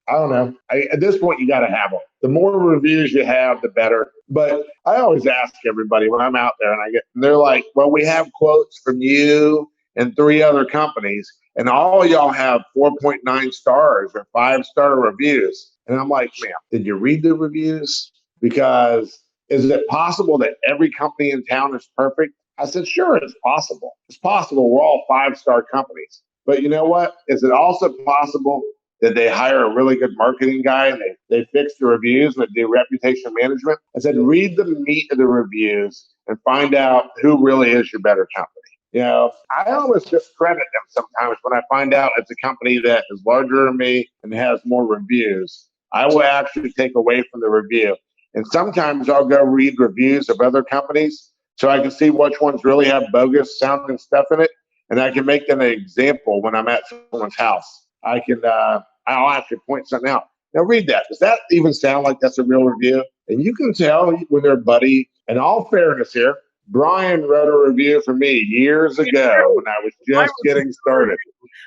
I don't know. At this point, you got to have them. The more reviews you have, the better. But I always ask everybody when I'm out there and they're like, well, we have quotes from you and 3 other companies, and all y'all have 4.9 stars or 5-star reviews. And I'm like, man, did you read the reviews? Because is it possible that every company in town is perfect? I said, sure, it's possible. It's possible we're all 5-star companies. But you know what? Is it also possible that they hire a really good marketing guy and they fix the reviews and they do reputation management? I said, read the meat of the reviews and find out who really is your better company. You know, I almost discredit them sometimes when I find out it's a company that is larger than me and has more reviews. I will actually take away from the review. And sometimes I'll go read reviews of other companies so I can see which ones really have bogus sounding stuff in it. And I can make them an example when I'm at someone's house. I'll actually point something out. Now read that. Does that even sound like that's a real review? And you can tell when they're buddy. In all fairness here, Brian wrote a review for me years ago when I was just getting started,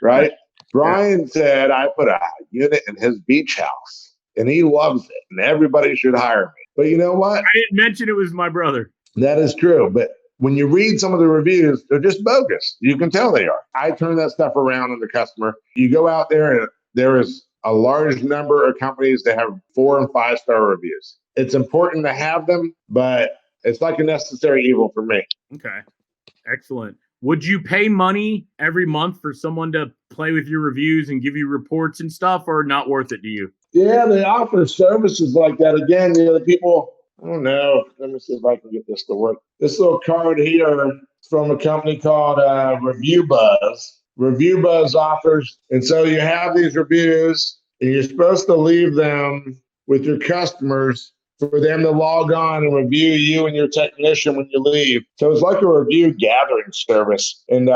right? Brian said I put a unit in his beach house and he loves it and everybody should hire me. But you know what? I didn't mention it was my brother. That is true. But when you read some of the reviews, they're just bogus. You can tell they are. I turn that stuff around on the customer. You go out there and there is a large number of companies that have 4 and 5-star reviews. It's important to have them, but it's like a necessary evil for me. Okay. Excellent. Would you pay money every month for someone to play with your reviews and give you reports and stuff, or not worth it to you? Yeah, they offer services like that. Again, the people, I don't know. Let me see if I can get this to work. This little card here is from a company called Review Buzz. Review Buzz offers, and so you have these reviews, and you're supposed to leave them with your customers for them to log on and review you and your technician when you leave. So it's like a review gathering service, and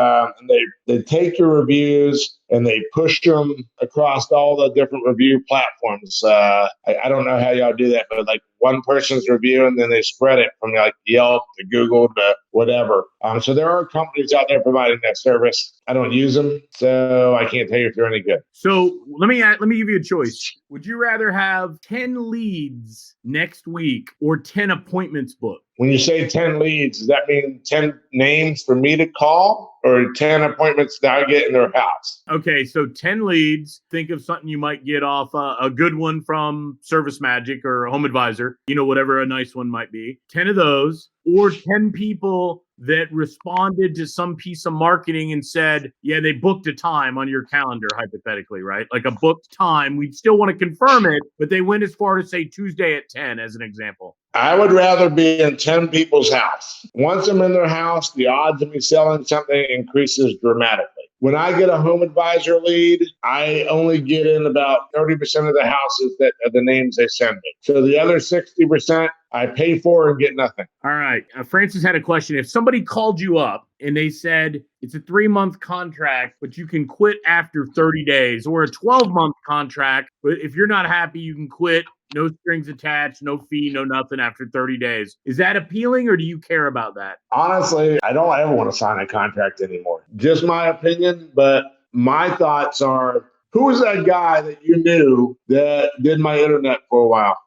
they take your reviews and they push them across all the different review platforms. I don't know how y'all do that, but like one person's review and then they spread it from like Yelp to Google to whatever. So there are companies out there providing that service. I don't use them, so I can't tell you if they're any good. So let me give you a choice. Would you rather have 10 leads next week or 10 appointments booked? When you say 10 leads, does that mean 10 names for me to call or 10 appointments that I get in their house? Okay, so 10 leads. Think of something you might get off a good one from Service Magic or Home Advisor, whatever a nice one might be. 10 of those, or 10 people that responded to some piece of marketing and said, yeah, they booked a time on your calendar, hypothetically, right? Like a booked time. We'd still want to confirm it, but they went as far to say Tuesday at 10 as an example. I would rather be in 10 people's house. Once I'm in their house, the odds of me selling something increases dramatically. When I get a Home Advisor lead, I only get in about 30% of the houses that are the names they send me. So the other 60%, I pay for and get nothing. All right. Francis had a question. If somebody called you up and they said it's a 3-month contract, but you can quit after 30 days, or a 12-month contract, but if you're not happy, you can quit. No strings attached, no fee, no nothing after 30 days. Is that appealing, or do you care about that? Honestly, I don't ever want to sign a contract anymore. Just my opinion, but my thoughts are, who was that guy that you knew that did my internet for a while?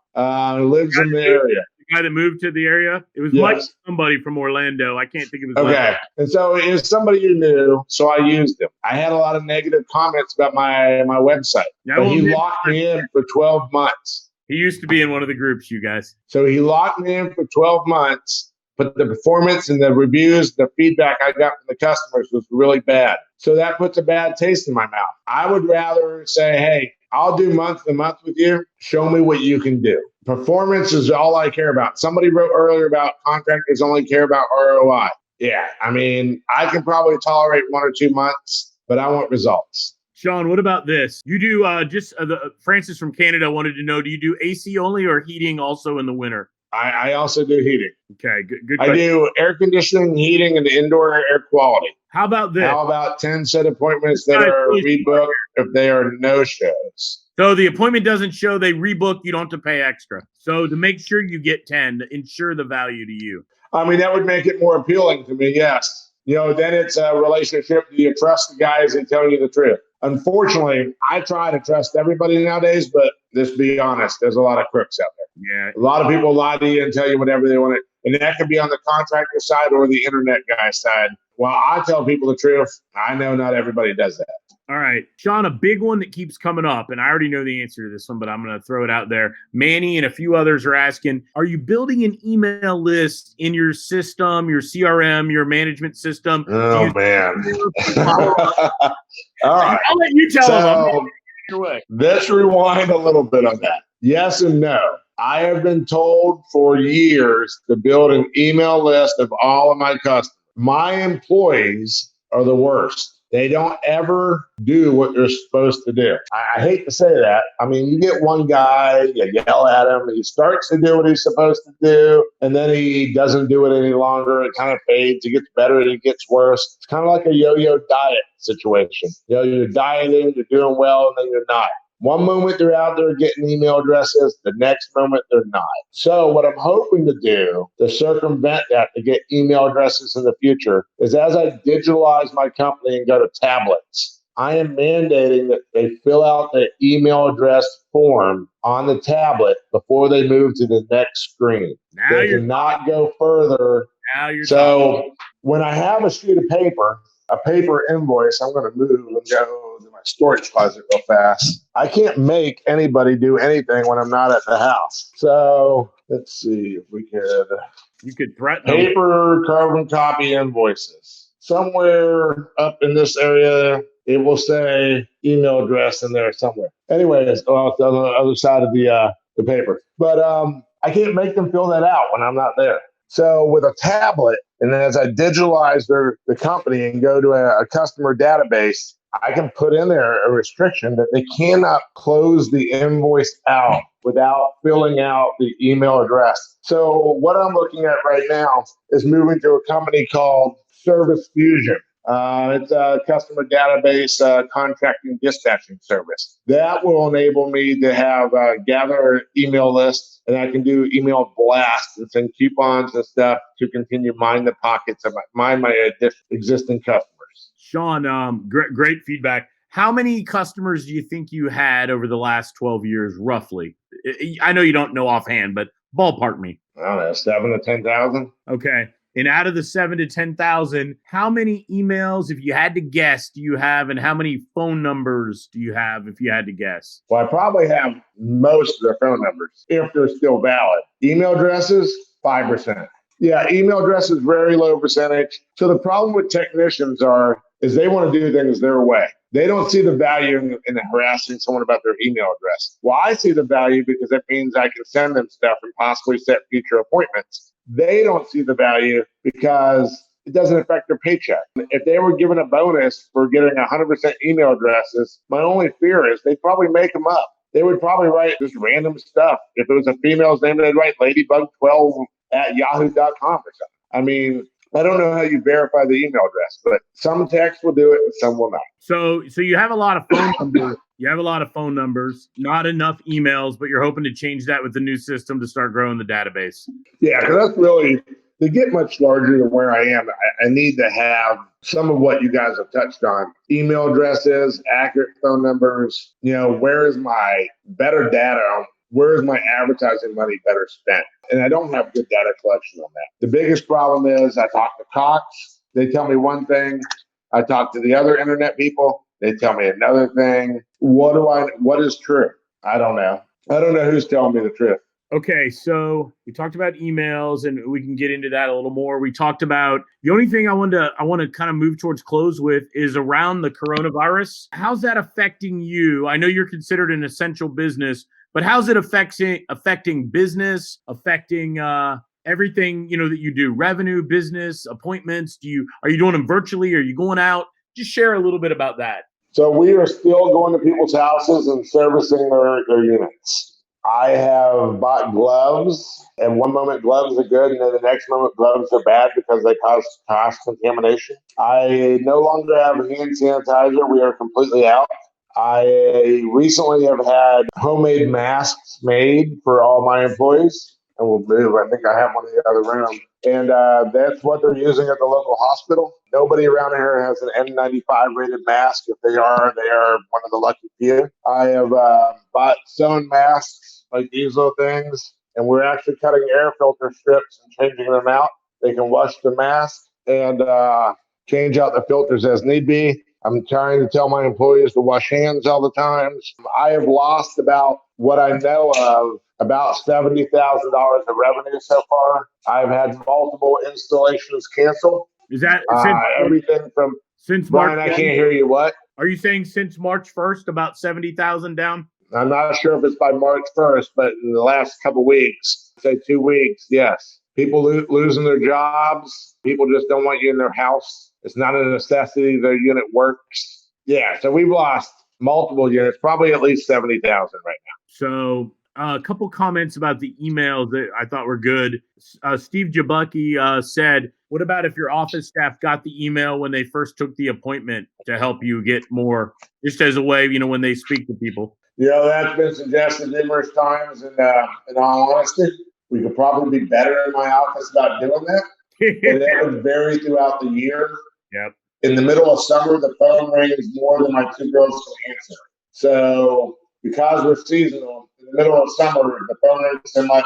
Lives in the area. The guy that moved to the area? It was Mike, somebody from Orlando. I can't think of his name. And so it was somebody you knew, so I used him. I had a lot of negative comments about my website. But he locked me in for 12 months. He used to be in one of the groups, you guys. So he locked me in for 12 months, but the performance and the reviews, the feedback I got from the customers was really bad. So that puts a bad taste in my mouth. I would rather say, hey, I'll do month to month with you. Show me what you can do. Performance is all I care about. Somebody wrote earlier about contractors only care about ROI. Yeah, I mean, I can probably tolerate 1 or 2 months, but I want results. Sean, what about this? You do Francis from Canada wanted to know, do you do AC only or heating also in the winter? I also do heating. Okay, good. I do air conditioning, heating, and indoor air quality. How about this? How about 10 set appointments that are rebooked if they are no-shows? So the appointment doesn't show, they rebook, you don't have to pay extra. So to make sure you get 10, to ensure the value to you. I mean, that would make it more appealing to me, yes. Then it's a relationship. Do you trust the guys that tell you the truth? unfortunately, I try to trust everybody nowadays, but let's be honest, there's a lot of crooks out there. Yeah. A lot of people lie to you and tell you whatever they want to, and that could be on the contractor side or the internet guy side. While I tell people the truth, I know not everybody does that. All right, Sean, a big one that keeps coming up, and I already know the answer to this one, but I'm going to throw it out there. Manny and a few others are asking, are you building an email list in your system, your CRM, your management system? Oh, man. All right. I'll let you tell them. Your way. Let's rewind a little bit on that. Yes and no. I have been told for years to build an email list of all of my customers. My employees are the worst. They don't ever do what they're supposed to do. I hate to say that. I mean, you get one guy, you yell at him, he starts to do what he's supposed to do, and then he doesn't do it any longer. It kind of fades. It gets better and it gets worse. It's kind of like a yo-yo diet situation. You know, you're dieting, you're doing well, and then you're not. One moment they're out there getting email addresses, the next moment they're not. So what I'm hoping to do to circumvent that, to get email addresses in the future, is as I digitalize my company and go to tablets, I am mandating that they fill out the email address form on the tablet before they move to the next screen. Now they cannot go further. Now you're so when I have a sheet of paper, a paper invoice, I'm going to move and go to my storage closet real fast. I can't make anybody do anything when I'm not at the house. So let's see if we could. You could threaten paper carbon copy invoices. Somewhere up in this area, it will say email address in there somewhere. Anyways, on the other side of the paper. But I can't make them fill that out when I'm not there. So with a tablet, and then as I digitalize the company and go to a customer database, I can put in there a restriction that they cannot close the invoice out without filling out the email address. So what I'm looking at right now is moving to a company called Service Fusion. It's a customer database contracting dispatching service. That will enable me to have gather email lists, and I can do email blasts and send coupons and stuff to continue mine the pockets of my existing customers. Sean, great feedback. How many customers do you think you had over the last 12 years, roughly? I know you don't know offhand, but ballpark me. I don't know, 7,000 to 10,000. Okay. And out of the 7,000 to 10,000, how many emails, if you had to guess, do you have, and how many phone numbers do you have, if you had to guess? Well, I probably have most of their phone numbers, if they're still valid. Email addresses, 5%. Yeah, email addresses, very low percentage. So the problem with technicians is they want to do things their way. They don't see the value in harassing someone about their email address. Well, I see the value because it means I can send them stuff and possibly set future appointments. They don't see the value because it doesn't affect their paycheck. If they were given a bonus for getting 100% email addresses, my only fear is they'd probably make them up. They would probably write just random stuff. If it was a female's name, they'd write ladybug12@yahoo.com or something. I mean, I don't know how you verify the email address, but some techs will do it and some will not. So you have a lot of phone numbers. You have a lot of phone numbers, not enough emails, but you're hoping to change that with the new system to start growing the database. Yeah, because that's really, to get much larger than where I am, I need to have some of what you guys have touched on. Email addresses, accurate phone numbers, where is my better data on where is my advertising money better spent? And I don't have good data collection on that. The biggest problem is I talk to Cox. They tell me one thing. I talk to the other internet people. They tell me another thing. What is true? I don't know. I don't know who's telling me the truth. Okay, so we talked about emails, and we can get into that a little more. We talked about the only thing I want to kind of move towards close with is around the coronavirus. How's that affecting you? I know you're considered an essential business, but how's it affecting business, affecting everything that you do? Revenue, business, appointments. Are you doing them virtually? Are you going out? Just share a little bit about that. So we are still going to people's houses and servicing their units. I have bought gloves, and one moment gloves are good, and then the next moment gloves are bad because they cause cross-contamination. I no longer have hand sanitizer. We are completely out. I recently have had homemade masks made for all my employees. and we'll move. I think I have one in the other room. And that's what they're using at the local hospital. Nobody around here has an N95 rated mask. If they are one of the lucky few. I have bought sewn masks, like these little things, and we're actually cutting air filter strips and changing them out. They can wash the mask and change out the filters as need be. I'm trying to tell my employees to wash hands all the time. I have lost about what I know of about $70,000 of revenue so far. I've had multiple installations canceled. Is that everything from since Brian? March? I can't hear you. What are you saying? Since March 1st, about 70,000 down? I'm not sure if it's by March 1st, but in the last couple of weeks, say 2 weeks, yes. People losing their jobs. People just don't want you in their house. It's not a necessity. Their unit works. Yeah, so we've lost multiple units, probably at least 70,000 right now. So a couple comments about the emails that I thought were good. Steve Jabucky said, what about if your office staff got the email when they first took the appointment to help you get more, just as a way, when they speak to people? That's been suggested numerous times. And in all honesty, we could probably be better in my office about doing that. And that would vary throughout the year. Yep. In the middle of summer, the phone rings more than my 2 girls can answer. So because we're seasonal, in the middle of summer, the phone rings so much,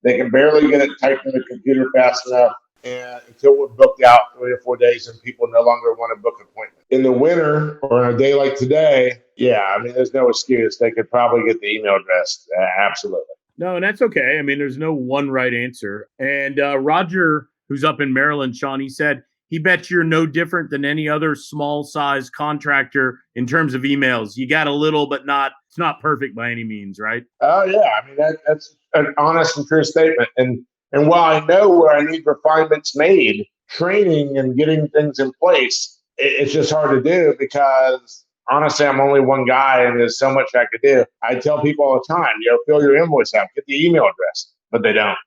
they can barely get it typed in the computer fast enough. And until we're booked out 3 or 4 days and people no longer want to book an appointment. In the winter or on a day like today, there's no excuse. They could probably get the email address. Absolutely. No, and that's okay. There's no one right answer. And Roger, who's up in Maryland, Sean, he said he bets you're no different than any other small size contractor in terms of emails. You got a little, but it's not perfect by any means, right? Oh, yeah. That's an honest and true statement. And while I know where I need refinements made, training and getting things in place, it's just hard to do because honestly, I'm only one guy and there's so much I could do. I tell people all the time, fill your invoice out, get the email address, but they don't.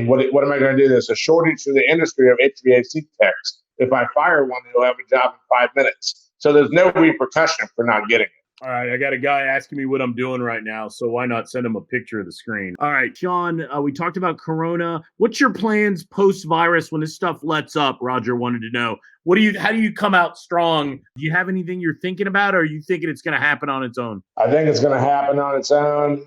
What am I going to do? There's a shortage in the industry of HVAC techs. If I fire one, he'll have a job in 5 minutes. So there's no repercussion for not getting it. All right, I got a guy asking me what I'm doing right now, so why not send him a picture of the screen? All right, Sean, we talked about Corona. What's your plans post-virus when this stuff lets up? Roger wanted to know. How do you come out strong? Do you have anything you're thinking about, or are you thinking it's going to happen on its own? I think it's going to happen on its own.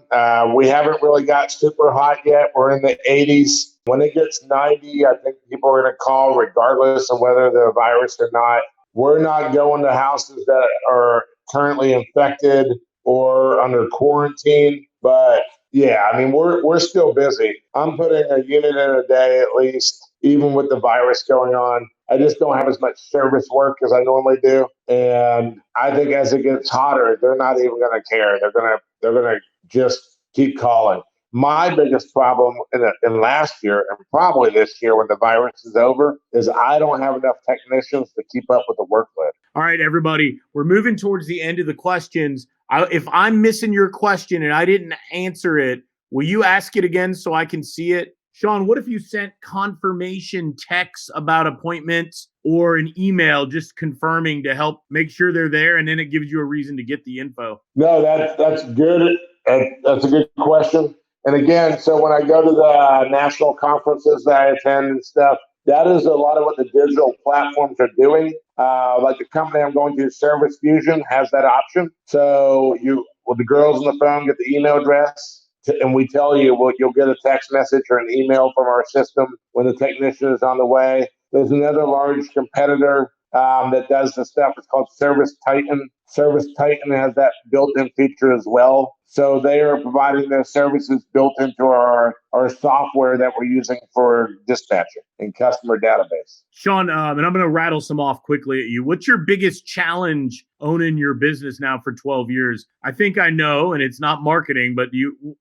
We haven't really got super hot yet. We're in the 80s. When it gets 90, I think people are going to call regardless of whether the virus or not. We're not going to houses that are currently infected or under quarantine, but we're still busy. I'm putting a unit in a day at least, even with the virus going on. I just don't have as much service work as I normally do, and I think as it gets hotter, they're not even going to care. They're gonna just keep calling. My biggest problem in last year and probably this year when the virus is over is I don't have enough technicians to keep up with the workload. All right, everybody, we're moving towards the end of the questions. If I'm missing your question and I didn't answer it, will you ask it again so I can see it? Sean, what if you sent confirmation texts about appointments or an email just confirming to help make sure they're there, and then it gives you a reason to get the info? No, that's good. That's a good question. And again, so when I go to the national conferences that I attend and stuff, that is a lot of what the digital platforms are doing. Like the company I'm going to, Service Fusion, has that option. So the girls on the phone get the email address, and we tell you, you'll get a text message or an email from our system when the technician is on the way. There's another large competitor that does the stuff. It's called Service Titan. Service Titan has that built-in feature as well. So they are providing their services built into our software that we're using for dispatching and customer database. Sean, and I'm going to rattle some off quickly at you. What's your biggest challenge owning your business now for 12 years? I think I know, and it's not marketing, but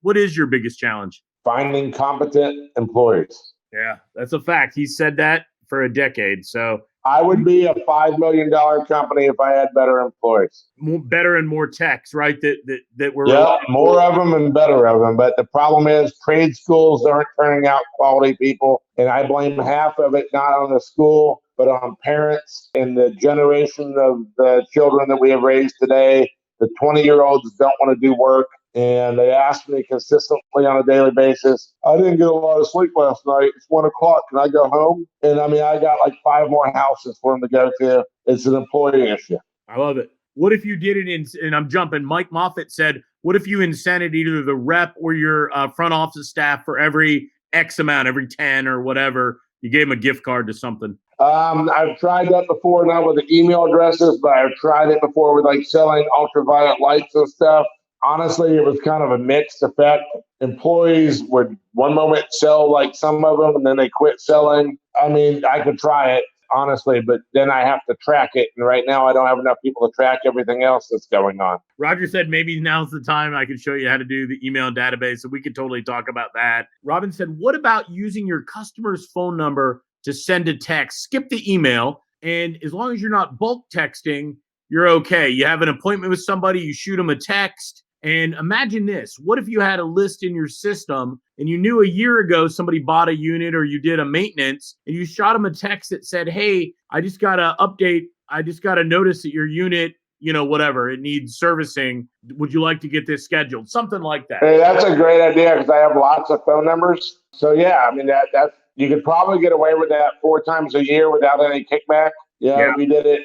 what is your biggest challenge? Finding competent employees. Yeah, that's a fact. He said that for a decade. So I would be a $5 million company if I had better employees. Better and more techs, right? That were more of them and better of them. But the problem is trade schools aren't turning out quality people. And I blame half of it not on the school, but on parents and the generation of the children that we have raised today. The 20-year-olds don't want to do work. and they ask me consistently on a daily basis, I didn't get a lot of sleep last night. It's 1 o'clock. Can I go home? And I mean, I got like 5 more houses for them to go to. It's an employee issue. I love it. What if you did it and I'm jumping, Mike Moffitt said, what if you incented either the rep or your front office staff for every X amount, every 10 or whatever, you gave them a gift card to something? I've tried that before, not with the email addresses, but I've tried it before with like selling ultraviolet lights and stuff. Honestly, it was kind of a mixed effect. Employees would one moment sell like some of them and then they quit selling. I mean, I could try it, honestly, but then I have to track it. And right now I don't have enough people to track everything else that's going on. Roger said maybe now's the time I can show you how to do the email database. So we could totally talk about that. Robin said, what about using your customer's phone number to send a text? Skip the email. And as long as you're not bulk texting, you're okay. You have an appointment with somebody, you shoot them a text. And imagine this. What if you had a list in your system and you knew a year ago somebody bought a unit or you did a maintenance and you shot them a text that said, hey, I just got to update. I just got to notice that your unit, whatever, it needs servicing. Would you like to get this scheduled? Something like that. Hey, that's a great idea because I have lots of phone numbers. So yeah, I mean, that's you could probably get away with that 4 times a year without any kickback. If we did it,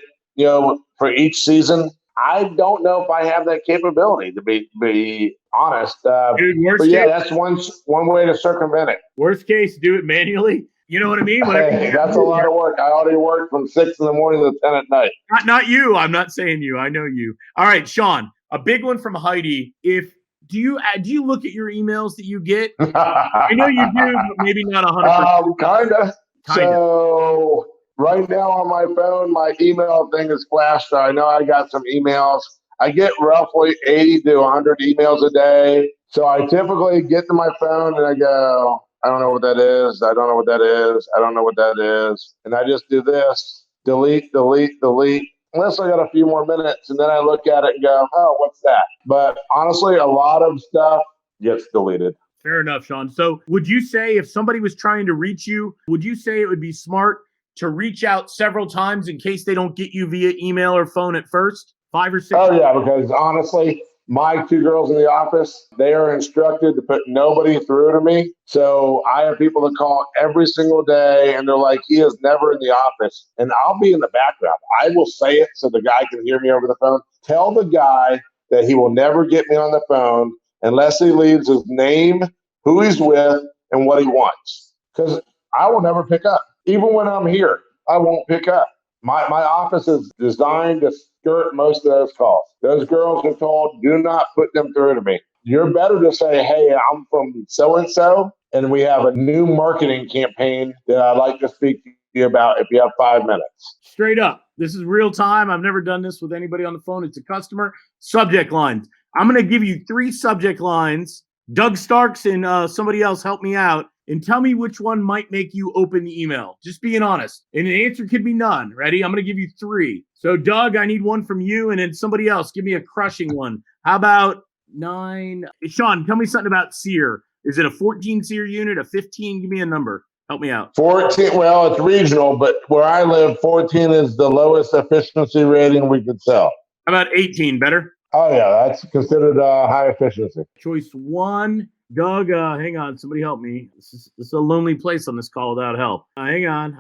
for each season. I don't know if I have that capability, to be honest. Dude, but yeah, that's one way to circumvent it. Worst case, do it manually. You know what I mean? Hey, that's a lot of work. I already work from 6 in the morning to 10 at night. Not you. I'm not saying you. I know you. All right, Sean, a big one from Heidi. Do you look at your emails that you get? I know you do, but maybe not 100%. Kinda. So right now on my phone, my email thing is flashed. So I know I got some emails. I get roughly 80 to 100 emails a day. So I typically get to my phone and I go, I don't know what that is. I don't know what that is. I don't know what that is. And I just do this, delete, delete, delete. Unless I got a few more minutes, and then I look at it and go, oh, what's that? But honestly, a lot of stuff gets deleted. Fair enough, Sean. So would you say if somebody was trying to reach you, would you say it would be smart to reach out several times in case they don't get you via email or phone at first? 5 or 6? Oh, yeah, because honestly, my 2 girls in the office, they are instructed to put nobody through to me. So I have people that call every single day, and they're like, he is never in the office. And I'll be in the background. I will say it so the guy can hear me over the phone. Tell the guy that he will never get me on the phone unless he leaves his name, who he's with, and what he wants. Because I will never pick up. Even when I'm here, I won't pick up. My office is designed to skirt most of those calls. Those girls are told, do not put them through to me. You're better to say, hey, I'm from so-and-so, and we have a new marketing campaign that I'd like to speak to you about if you have 5 minutes. Straight up. This is real time. I've never done this with anybody on the phone. It's a customer. Subject lines. I'm going to give you 3 subject lines. Doug Starks and somebody else help me out and tell me which one might make you open the email. Just being honest. And the answer could be none. Ready? I'm going to give you 3. So, Doug, I need one from you, and then somebody else. Give me a crushing one. How about 9? Sean, tell me something about SEER. Is it a 14 SEER unit, a 15? Give me a number. Help me out. 14, well, it's regional, but where I live, 14 is the lowest efficiency rating we could sell. How about 18? Better? Oh, yeah, that's considered high efficiency. Choice 1. Doug, hang on. Somebody help me. This is a lonely place on this call without help. Hang on.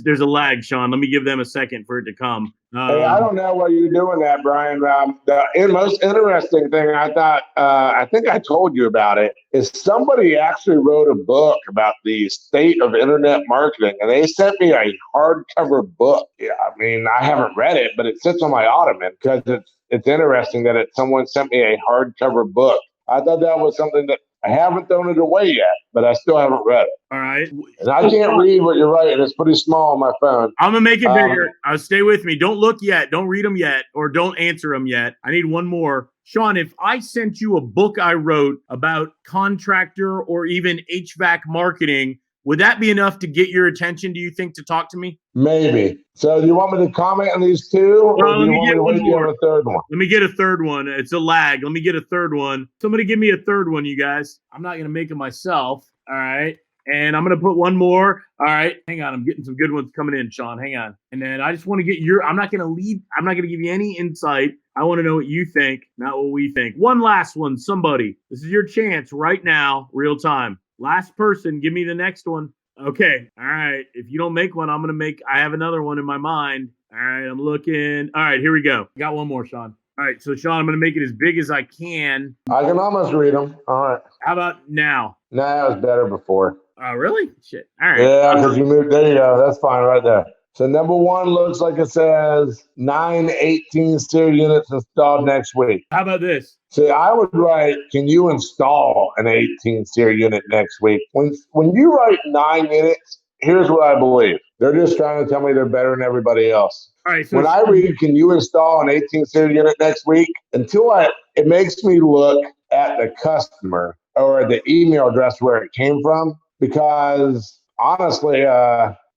There's a lag, Sean. Let me give them a second for it to come. Hey, I don't know why you're doing that, Brian. The most interesting thing I think I told you about it, is somebody actually wrote a book about the state of internet marketing, and they sent me a hardcover book. Yeah, I mean, I haven't read it, but it sits on my ottoman because it's interesting that someone sent me a hardcover book. I thought that was something that I haven't thrown it away yet, but I still haven't read it. All right. And I can't read what you're writing. It's pretty small on my phone. I'm going to make it bigger. Stay with me. Don't look yet. Don't read them yet, or don't answer them yet. I need one more. Sean, if I sent you a book I wrote about contractor or even HVAC marketing, would that be enough to get your attention, do you think, to talk to me? Maybe. So do you want me to comment on these 2? Or do you want me to wait for a third one? Let me get a third one. It's a lag. Let me get a third one. Somebody give me a third one, you guys. I'm not going to make it myself. All right. And I'm going to put one more. All right. Hang on. I'm getting some good ones coming in, Sean. Hang on. And then I just want to get I'm not going to give you any insight. I want to know what you think, not what we think. One last one, somebody. This is your chance right now, real time. Last person, give me the next one. Okay. All right. If you don't make one, I have another one in my mind. All right. I'm looking. All right. Here we go. Got one more, Sean. All right. So, Sean, I'm going to make it as big as I can. I can almost read them. All right. How about now? Nah, it was better before. Oh, really? Shit. All right. Yeah, because you moved. There you go. That's fine right there. So number one looks like it says 9 18 SEER units installed next week. How about this? See, I would write, can you install an 18 SEER unit next week? When you write 9 units, here's what I believe. They're just trying to tell me they're better than everybody else. All right. So When I read, can you install an 18 SEER unit next week? It makes me look at the customer or the email address where it came from, because honestly,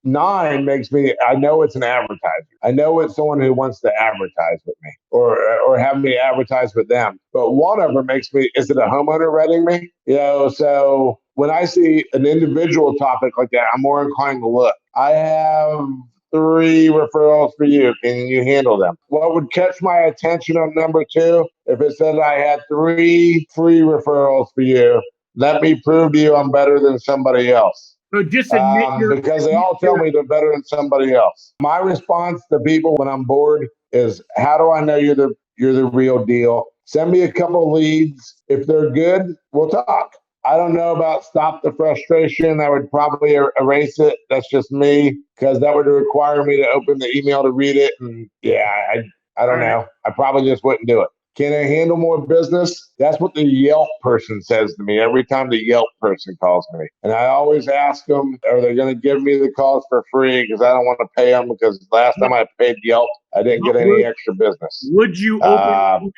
9 makes me, I know it's an advertiser. I know it's someone who wants to advertise with me or have me advertise with them. But one of them makes me, is it a homeowner writing me? So when I see an individual topic like that, I'm more inclined to look. I have 3 referrals for you. Can you handle them? What would catch my attention on number 2? If it said I had 3 free referrals for you, let me prove to you I'm better than somebody else. So just admit because they all tell me they're better than somebody else. My response to people when I'm bored is, how do I know you're the real deal? Send me a couple leads. If they're good, we'll talk. I don't know about stop the frustration. I would probably erase it. That's just me, because that would require me to open the email to read it. And I don't know. I probably just wouldn't do it. Can I handle more business? That's what the Yelp person says to me every time the Yelp person calls me. And I always ask them, are they going to give me the calls for free? Because I don't want to pay them, because last time I paid Yelp, I didn't get any extra business. Would you open?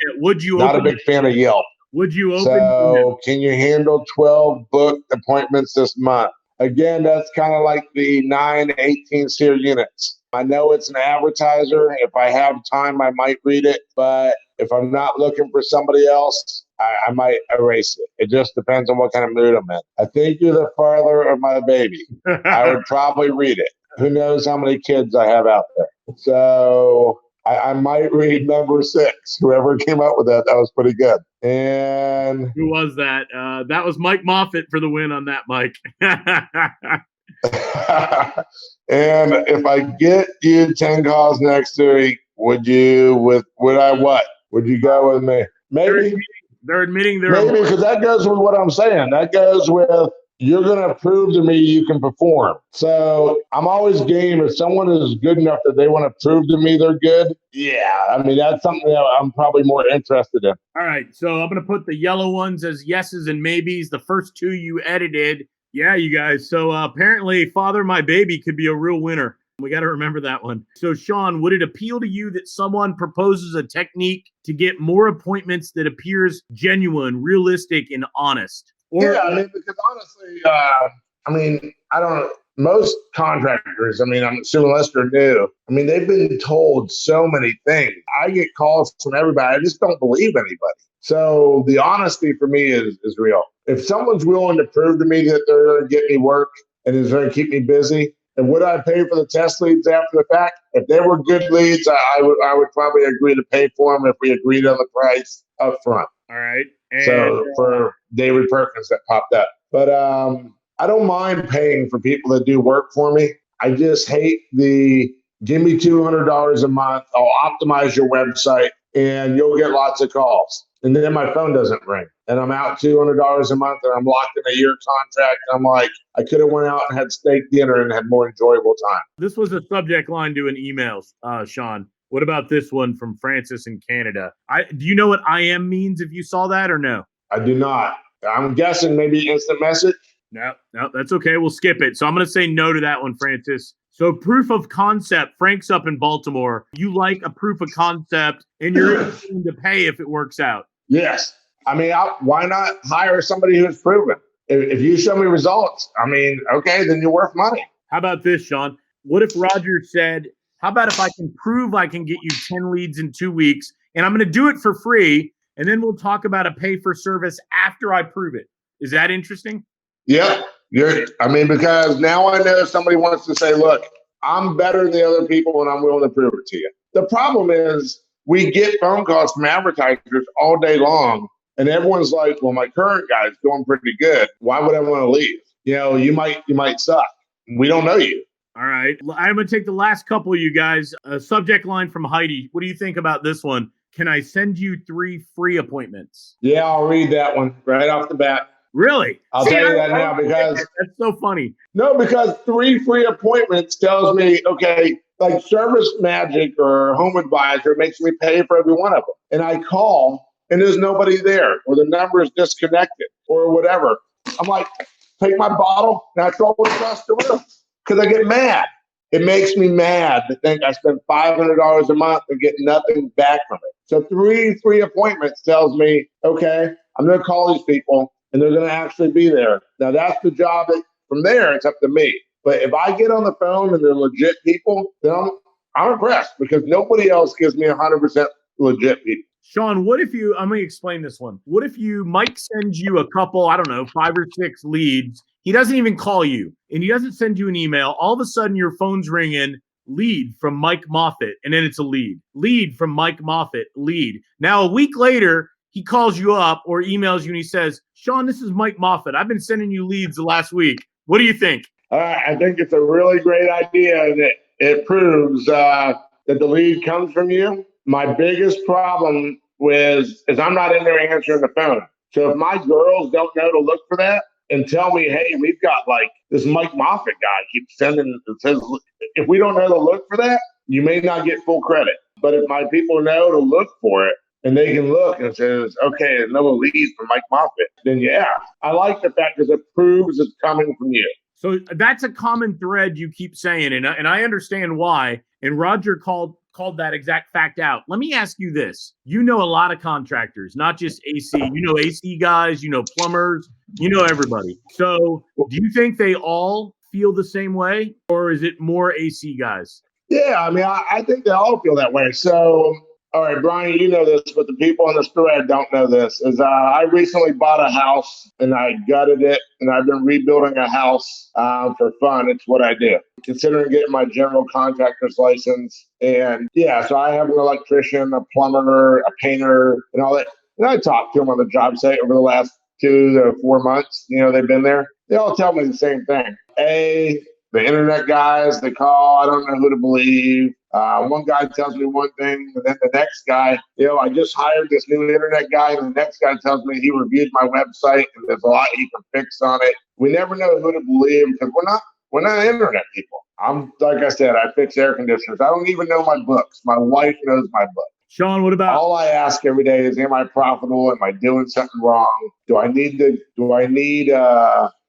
Not a big fan of Yelp. Would you open? So can you handle 12 booked appointments this month? Again, that's kind of like the 9 18 SEER units. I know it's an advertiser. If I have time, I might read it. But if I'm not looking for somebody else, I might erase it. It just depends on what kind of mood I'm in. I think you're the father of my baby. I would probably read it. Who knows how many kids I have out there. So I might read number 6. Whoever came up with that was pretty good. And who was that? That was Mike Moffitt for the win on that, Mike. And if I get you 10 calls next week, would I what? Would you go with me? Maybe. They're admitting maybe, because that goes with what I'm saying. That goes with, you're going to prove to me you can perform. So I'm always game. If someone is good enough that they want to prove to me they're good, that's something that I'm probably more interested in. All right. So I'm going to put the yellow ones as yeses and maybes. The first 2 you edited. Yeah, you guys. So apparently Father My Baby could be a real winner. We got to remember that one. So, Sean, would it appeal to you that someone proposes a technique to get more appointments that appears genuine, realistic, and honest? Because honestly, I don't. Most contractors, I'm assuming unless they're new, they've been told so many things. I get calls from everybody. I just don't believe anybody. So the honesty for me is real. If someone's willing to prove to me that they're going to get me work and is going to keep me busy, and would I pay for the test leads after the fact? If they were good leads, I would probably agree to pay for them if we agreed on the price up front. All right. And so for David Perkins that popped up. But I don't mind paying for people that do work for me. I just hate the give me $200 a month. I'll optimize your website and you'll get lots of calls. And then my phone doesn't ring. And I'm out $200 a month and I'm locked in a year contract. I'm like, I could have went out and had steak dinner and had more enjoyable time. This was a subject line doing emails, Sean. What about this one from Francis in Canada? Do you know what IM means if you saw that or no? I do not. I'm guessing maybe instant message. No, that's okay. We'll skip it. So I'm going to say no to that one, Francis. So proof of concept, Frank's up in Baltimore. You like a proof of concept and you're willing to pay if it works out. Yes. Why not hire somebody who's proven? If you show me results, okay, then you're worth money. How about this, Sean? What if Roger said, how about if I can prove I can get you 10 leads in 2 weeks and I'm going to do it for free and then we'll talk about a pay for service after I prove it. Is that interesting? Yep. Because now I know somebody wants to say, look, I'm better than the other people and I'm willing to prove it to you. The problem is we get phone calls from advertisers all day long. And everyone's like, well, my current guy's doing pretty good. Why would I want to leave? You might suck. We don't know you. All right. I'm going to take the last couple of you guys. A subject line from Heidi. What do you think about this one? Can I send you 3 free appointments? Yeah, I'll read that one right off the bat. Really? I'll tell you that now because that's so funny. No, because 3 free appointments tells me, okay, like Service Magic or Home Advisor makes me pay for every one of them. And I call and there's nobody there, or the number is disconnected or whatever. I'm like, take my bottle and I throw it across the room because I get mad. It makes me mad to think I spend $500 a month and get nothing back from it. So 3 free appointments tells me, okay, I'm going to call these people and they're going to actually be there. Now that's the job. From there, it's up to me. But if I get on the phone and they're legit people, then I'm impressed because nobody else gives me 100% legit people. Sean, what if I'm going to explain this one. What if Mike sends you a couple, I don't know, 5 or 6 leads. He doesn't even call you and he doesn't send you an email. All of a sudden your phone's ringing, lead from Mike Moffitt. And then it's a lead from Mike Moffitt, lead. Now a week later, he calls you up or emails you and he says, Sean, this is Mike Moffitt. I've been sending you leads the last week. What do you think? I think it's a really great idea that it proves that the lead comes from you. My biggest problem is I'm not in there answering the phone. So if my girls don't know to look for that and tell me, hey, we've got like this Mike Moffitt guy keeps sending, it says, if we don't know to look for that, you may not get full credit. But if my people know to look for it, and they can look and says, okay, another lead from Mike Moffitt, then yeah. I like the fact because it proves it's coming from you. So that's a common thread you keep saying, and I understand why. And Roger called that exact fact out. Let me ask you this. You know a lot of contractors, not just AC. You know AC guys, you know plumbers, you know everybody. So do you think they all feel the same way, or is it more AC guys? Yeah, I mean, I think they all feel that way. So all right, Brian, you know this, but the people on this thread don't know this. I recently bought a house and I gutted it, and I've been rebuilding a house for fun. It's what I do. Considering getting my general contractor's license. And yeah, so I have an electrician, a plumber, a painter, and all that. And I talked to them on the job site over the last 2 to 4 months. They've been there. They all tell me the same thing. The internet guys, they call, I don't know who to believe. One guy tells me one thing, and then the next guy, I just hired this new internet guy, and the next guy tells me he reviewed my website, and there's a lot he can fix on it. We never know who to believe because we're not internet people. I'm, like I said, I fix air conditioners. I don't even know my books. My wife knows my book. Sean, what about? All I ask every day is, am I profitable? Am I doing something wrong? Do I need to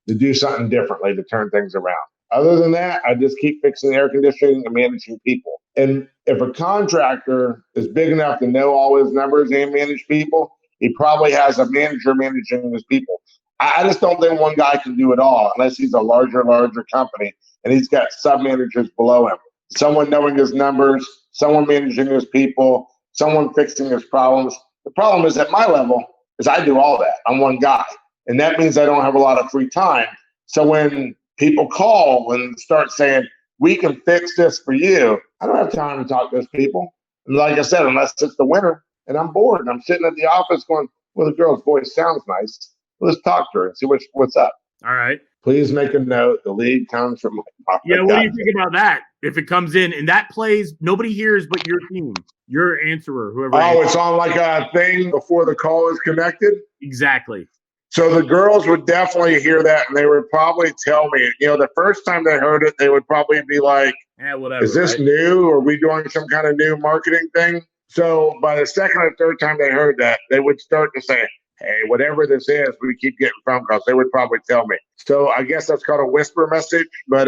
do something differently to turn things around? Other than that, I just keep fixing air conditioning and managing people. And if a contractor is big enough to know all his numbers and manage people, he probably has a manager managing his people. I just don't think one guy can do it all unless he's a larger company and he's got sub-managers below him. Someone knowing his numbers, someone managing his people, someone fixing his problems. The problem is at my level is I do all that. I'm one guy. And that means I don't have a lot of free time. So when people call and start saying, we can fix this for you, I don't have time to talk to those people. And like I said, unless it's the winter and I'm bored and I'm sitting at the office going, well, the girl's voice sounds nice. Let's talk to her and see what's up. All right. Please make a note. The lead comes from my Yeah, what do you think about that? If it comes in and that plays, nobody hears but your team, your answerer, whoever. It's on like a thing before the call is connected? Exactly. So the girls would definitely hear that, and they would probably tell me, the first time they heard it, they would probably be like, whatever. Is this new? Or are we doing some kind of new marketing thing? So by the second or third time they heard that, they would start to say, hey, whatever this is, we keep getting phone calls. They would probably tell me. So I guess that's called a whisper message. But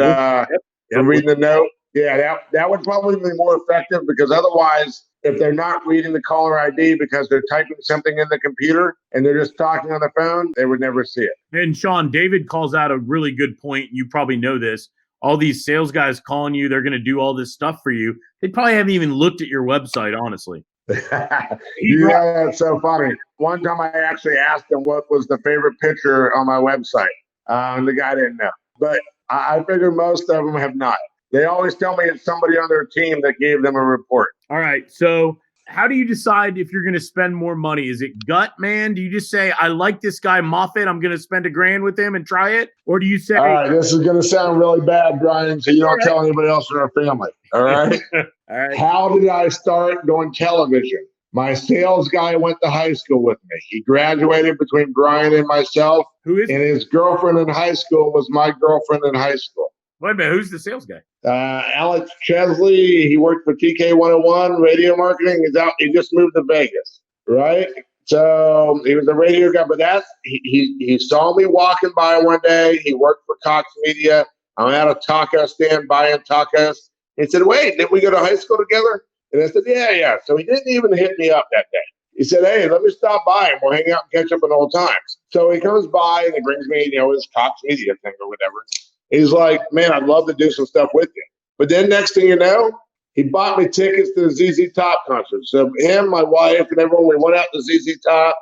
reading the note, yeah, that would probably be more effective because otherwise, if they're not reading the caller ID because they're typing something in the computer and they're just talking on the phone, they would never see it. And Sean, David calls out a really good point. You probably know this. All these sales guys calling you, they're going to do all this stuff for you. They probably haven't even looked at your website, honestly. Yeah, that's so funny. One time I actually asked him what was the favorite picture on my website. And the guy didn't know. But I figure most of them have not. They always tell me it's somebody on their team that gave them a report. All right. So how do you decide if you're going to spend more money? Is it gut, man? Do you just say, I like this guy Moffat, I'm going to spend $1,000 with him and try it? Or do you say, all right, this is going to sound really bad, Brian, so you don't tell anybody else in our family. All right. all right. How did I start doing television? My sales guy went to high school with me. He graduated between Brian and myself. Who is and his girlfriend in high school was my girlfriend in high school. Wait a minute, who's the sales guy? Alex Chesley. He worked for TK 101 radio marketing. He just moved to Vegas, right? So he was a radio guy, but he saw me walking by one day. He worked for Cox Media. I'm at a taco stand buying tacos. He said, "Wait, didn't we go to high school together?" And I said, "Yeah." So he didn't even hit me up that day. He said, "Hey, let me stop by and we'll hang out and catch up on old times." So he comes by and he brings me, his Cox Media thing or whatever. He's like, "Man, I'd love to do some stuff with you." But then next thing you know, he bought me tickets to the ZZ Top concert. So him, my wife, and everyone, we went out to ZZ Top.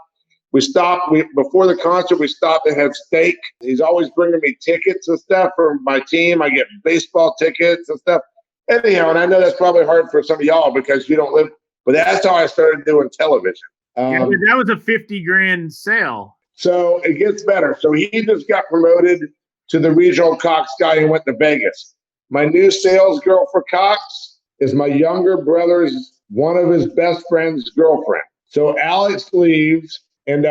We stopped. Before the concert, we stopped and had steak. He's always bringing me tickets and stuff for my team. I get baseball tickets and stuff. Anyhow, and I know that's probably hard for some of y'all because you don't live, but that's how I started doing television. Yeah, that was a $50,000 sale. So it gets better. So he just got promoted to the regional Cox guy and went to Vegas. My new sales girl for Cox is my younger brother's, one of his best friend's girlfriend. So Alex leaves, and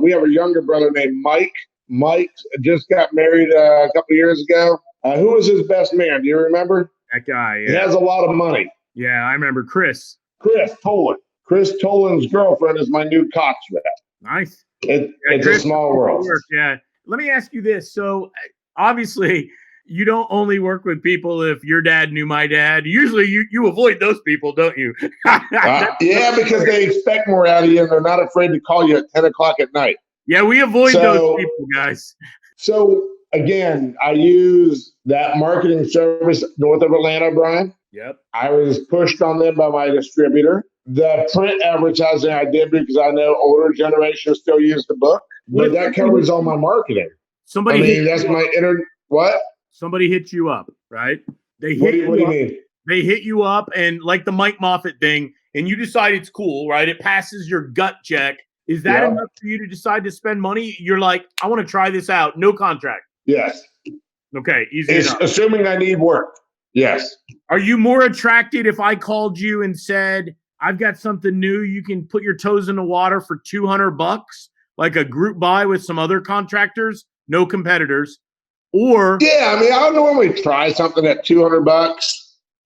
we have a younger brother named Mike. Mike just got married a couple years ago. Who was his best man? Do you remember? That guy, yeah. He has a lot of money. Yeah, I remember Chris. Chris Tolan. Chris Tolan's girlfriend is my new Cox rep. Nice. It's a small world. Yeah. Let me ask you this. So obviously you don't only work with people if your dad knew my dad. Usually you avoid those people, don't you? Yeah, because they expect more out of you and they're not afraid to call you at 10 o'clock at night. Yeah, we avoid those people, guys. So again, I use that marketing service north of Atlanta, Brian. Yep. I was pushed on them by my distributor. The print advertising I did because I know older generations still use the book, but that covers all my marketing. That's my what? Somebody hit you up, right? What do you mean? They hit you up and like the Mike Moffat thing, and you decide it's cool, right? It passes your gut check. Is that enough for you to decide to spend money? You're like, I want to try this out. No contract. Yes. Okay, easy enough. Assuming I need work. Yes. Are you more attracted if I called you and said, I've got something new, you can put your toes in the water for $200, like a group buy with some other contractors, no competitors? Or I'll normally try something at $200.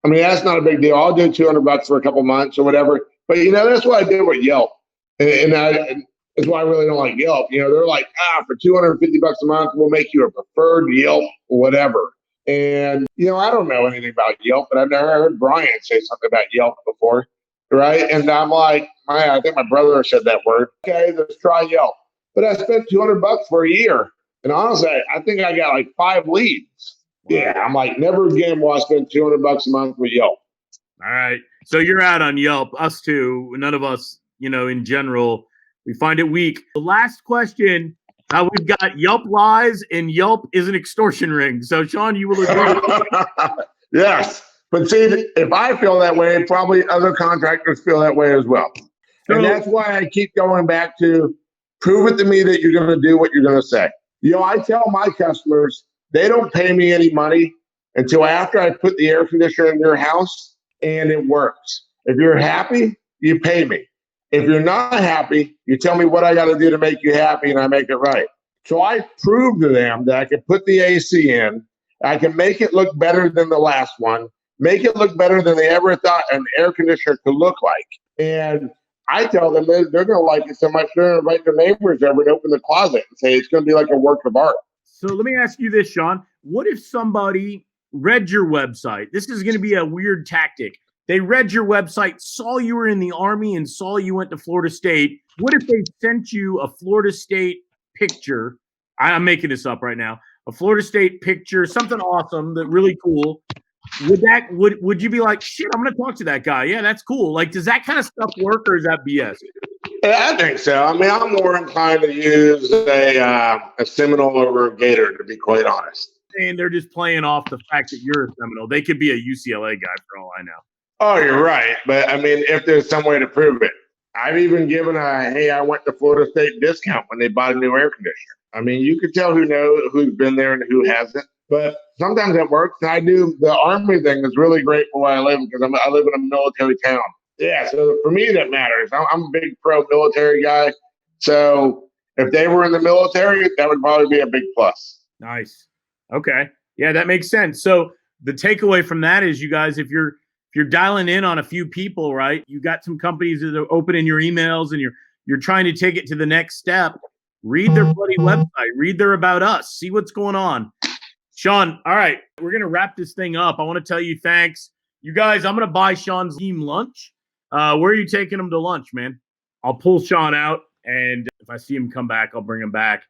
That's not a big deal. I'll do $200 for a couple months or whatever. But that's what I did with Yelp, and that's why I really don't like Yelp. They're like, for $250 a month, we'll make you a preferred Yelp, whatever. And I don't know anything about Yelp, but I've never heard Brian say something about Yelp before, right? And I'm like, I think my brother said that word. Okay, let's try Yelp. But I spent $200 for a year. And honestly, I think I got like 5 leads. Yeah, I'm like, never again will I spend $200 a month with Yelp. All right. So you're out on Yelp. Us too. None of us, in general, we find it weak. The last question, we've got Yelp lies and Yelp is an extortion ring. So Sean, you will agree. Yes. But see, if I feel that way, probably other contractors feel that way as well. So, and that's why I keep going back to prove it to me that you're going to do what you're going to say. I tell my customers, they don't pay me any money until after I put the air conditioner in your house and it works. If you're happy, you pay me. If you're not happy, you tell me what I got to do to make you happy and I make it right. So I proved to them that I can put the AC in. I can make it look better than the last one, make it look better than they ever thought an air conditioner could look like. And I tell them they're going to like it so much they're going to invite their neighbors over and open the closet and say it's going to be like a work of art. So let me ask you this, Sean. What if somebody read your website? This is going to be a weird tactic. They read your website, saw you were in the Army, and saw you went to Florida State. What if they sent you a Florida State picture? I'm making this up right now. A Florida State picture, something awesome, that really cool. Would you be like, shit, I'm going to talk to that guy? Yeah, that's cool. Like, does that kind of stuff work or is that BS? Yeah, I think so. I'm more inclined to use a Seminole over a Gator, to be quite honest. And they're just playing off the fact that you're a Seminole. They could be a UCLA guy for all I know. Oh, you're right. But I mean, if there's some way to prove it, I've even given hey, I went to Florida State discount when they bought a new air conditioner. I mean, you could tell who's been there and who hasn't. But sometimes it works. And I do the Army thing is really great for where I live because I live in a military town. Yeah, so for me that matters. I'm a big pro military guy. So if they were in the military, that would probably be a big plus. Nice. Okay. Yeah, that makes sense. So the takeaway from that is, you guys, if you're dialing in on a few people, right? You got some companies that are opening your emails and you're trying to take it to the next step. Read their bloody website, read their about us, see what's going on. Sean, all right, we're going to wrap this thing up. I want to tell you thanks. You guys, I'm going to buy Sean's team lunch. Where are you taking him to lunch, man? I'll pull Sean out, and if I see him come back, I'll bring him back.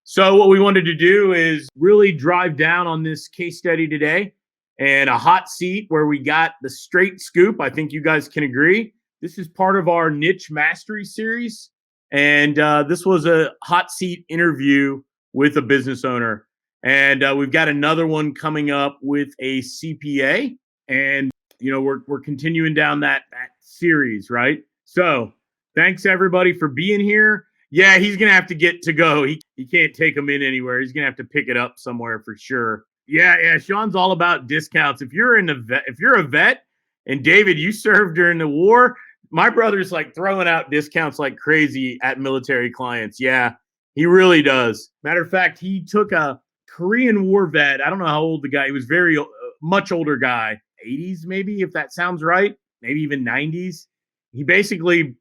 So what we wanted to do is really drive down on this case study today, and a hot seat where we got the straight scoop. I think you guys can agree. This is part of our niche mastery series. And this was a hot seat interview with a business owner. And we've got another one coming up with a CPA. And, you know, we're continuing down that series, right? So thanks everybody for being here. Yeah, he's going to have to get to go. He can't take them in anywhere. He's going to have to pick it up somewhere for sure. Yeah. Sean's all about discounts. If you're a vet, and David, you served during the war, my brother's like throwing out discounts like crazy at military clients. Yeah, he really does. Matter of fact, he took a Korean War vet. I don't know how old the guy. He was very much older guy, 80s maybe, if that sounds right, maybe even 90s. He basically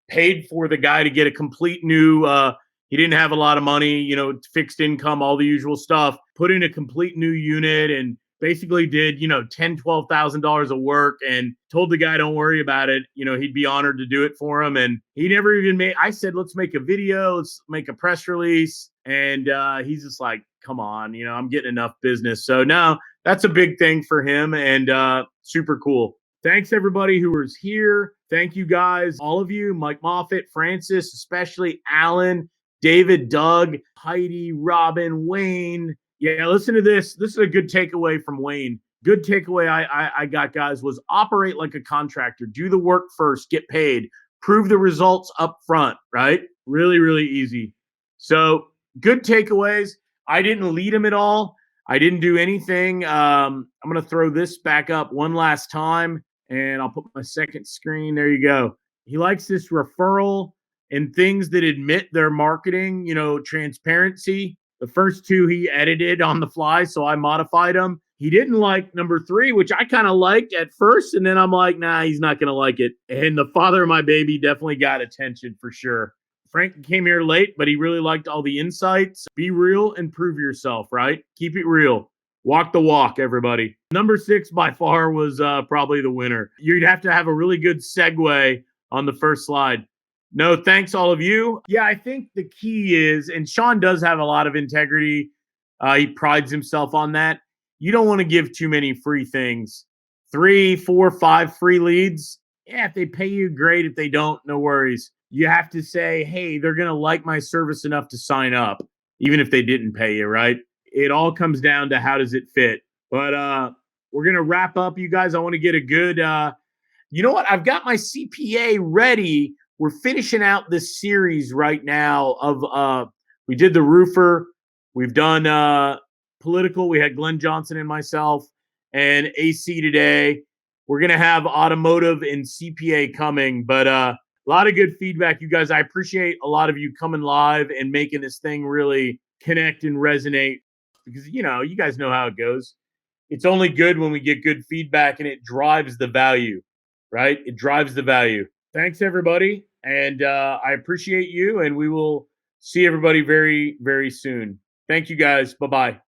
paid for the guy to get a complete new. He didn't have a lot of money, you know, fixed income, all the usual stuff. Put in a complete new unit and basically did, you know, $10,000, $12,000 of work, and told the guy, don't worry about it. You know, he'd be honored to do it for him. And he never even made, I said, let's make a video, let's make a press release. And he's just like, come on, you know, I'm getting enough business. So now that's a big thing for him, and super cool. Thanks everybody who was here. Thank you guys, all of you, Mike Moffitt, Francis, especially Alan, David, Doug, Heidi, Robin, Wayne. Yeah, listen to this. This is a good takeaway from Wayne. Good takeaway I got, guys, was operate like a contractor. Do the work first, get paid, prove the results up front, right? Really, really easy. So good takeaways. I didn't lead him at all. I didn't do anything. I'm going to throw this back up one last time, and I'll put my second screen. There you go. He likes this referral and things that admit their marketing, you know, transparency. The first two he edited on the fly, so I modified them. He didn't like number 3, which I kind of liked at first, and then I'm like, nah, he's not going to like it. And the father of my baby definitely got attention for sure. Frank came here late, but he really liked all the insights. Be real and prove yourself, right? Keep it real. Walk the walk, everybody. Number 6 by far was probably the winner. You'd have to have a really good segue on the first slide. No, thanks all of you. Yeah, I think the key is, and Sean does have a lot of integrity. He prides himself on that. You don't want to give too many free things. 3, 4, 5 free leads. Yeah, if they pay you, great. If they don't, no worries. You have to say, hey, they're going to like my service enough to sign up, even if they didn't pay you, right? It all comes down to how does it fit. But we're going to wrap up, you guys. I want to get a good, you know what? I've got my CPA ready. We're finishing out this series right now of, we did the roofer. We've done political. We had Glenn Johnson and myself, and AC today. We're going to have automotive and CPA coming, but a lot of good feedback, you guys. I appreciate a lot of you coming live and making this thing really connect and resonate, because, you know, you guys know how it goes. It's only good when we get good feedback, and it drives the value, right? It drives the value. Thanks, everybody. And I appreciate you, and we will see everybody very, very soon. Thank you, guys. Bye-bye.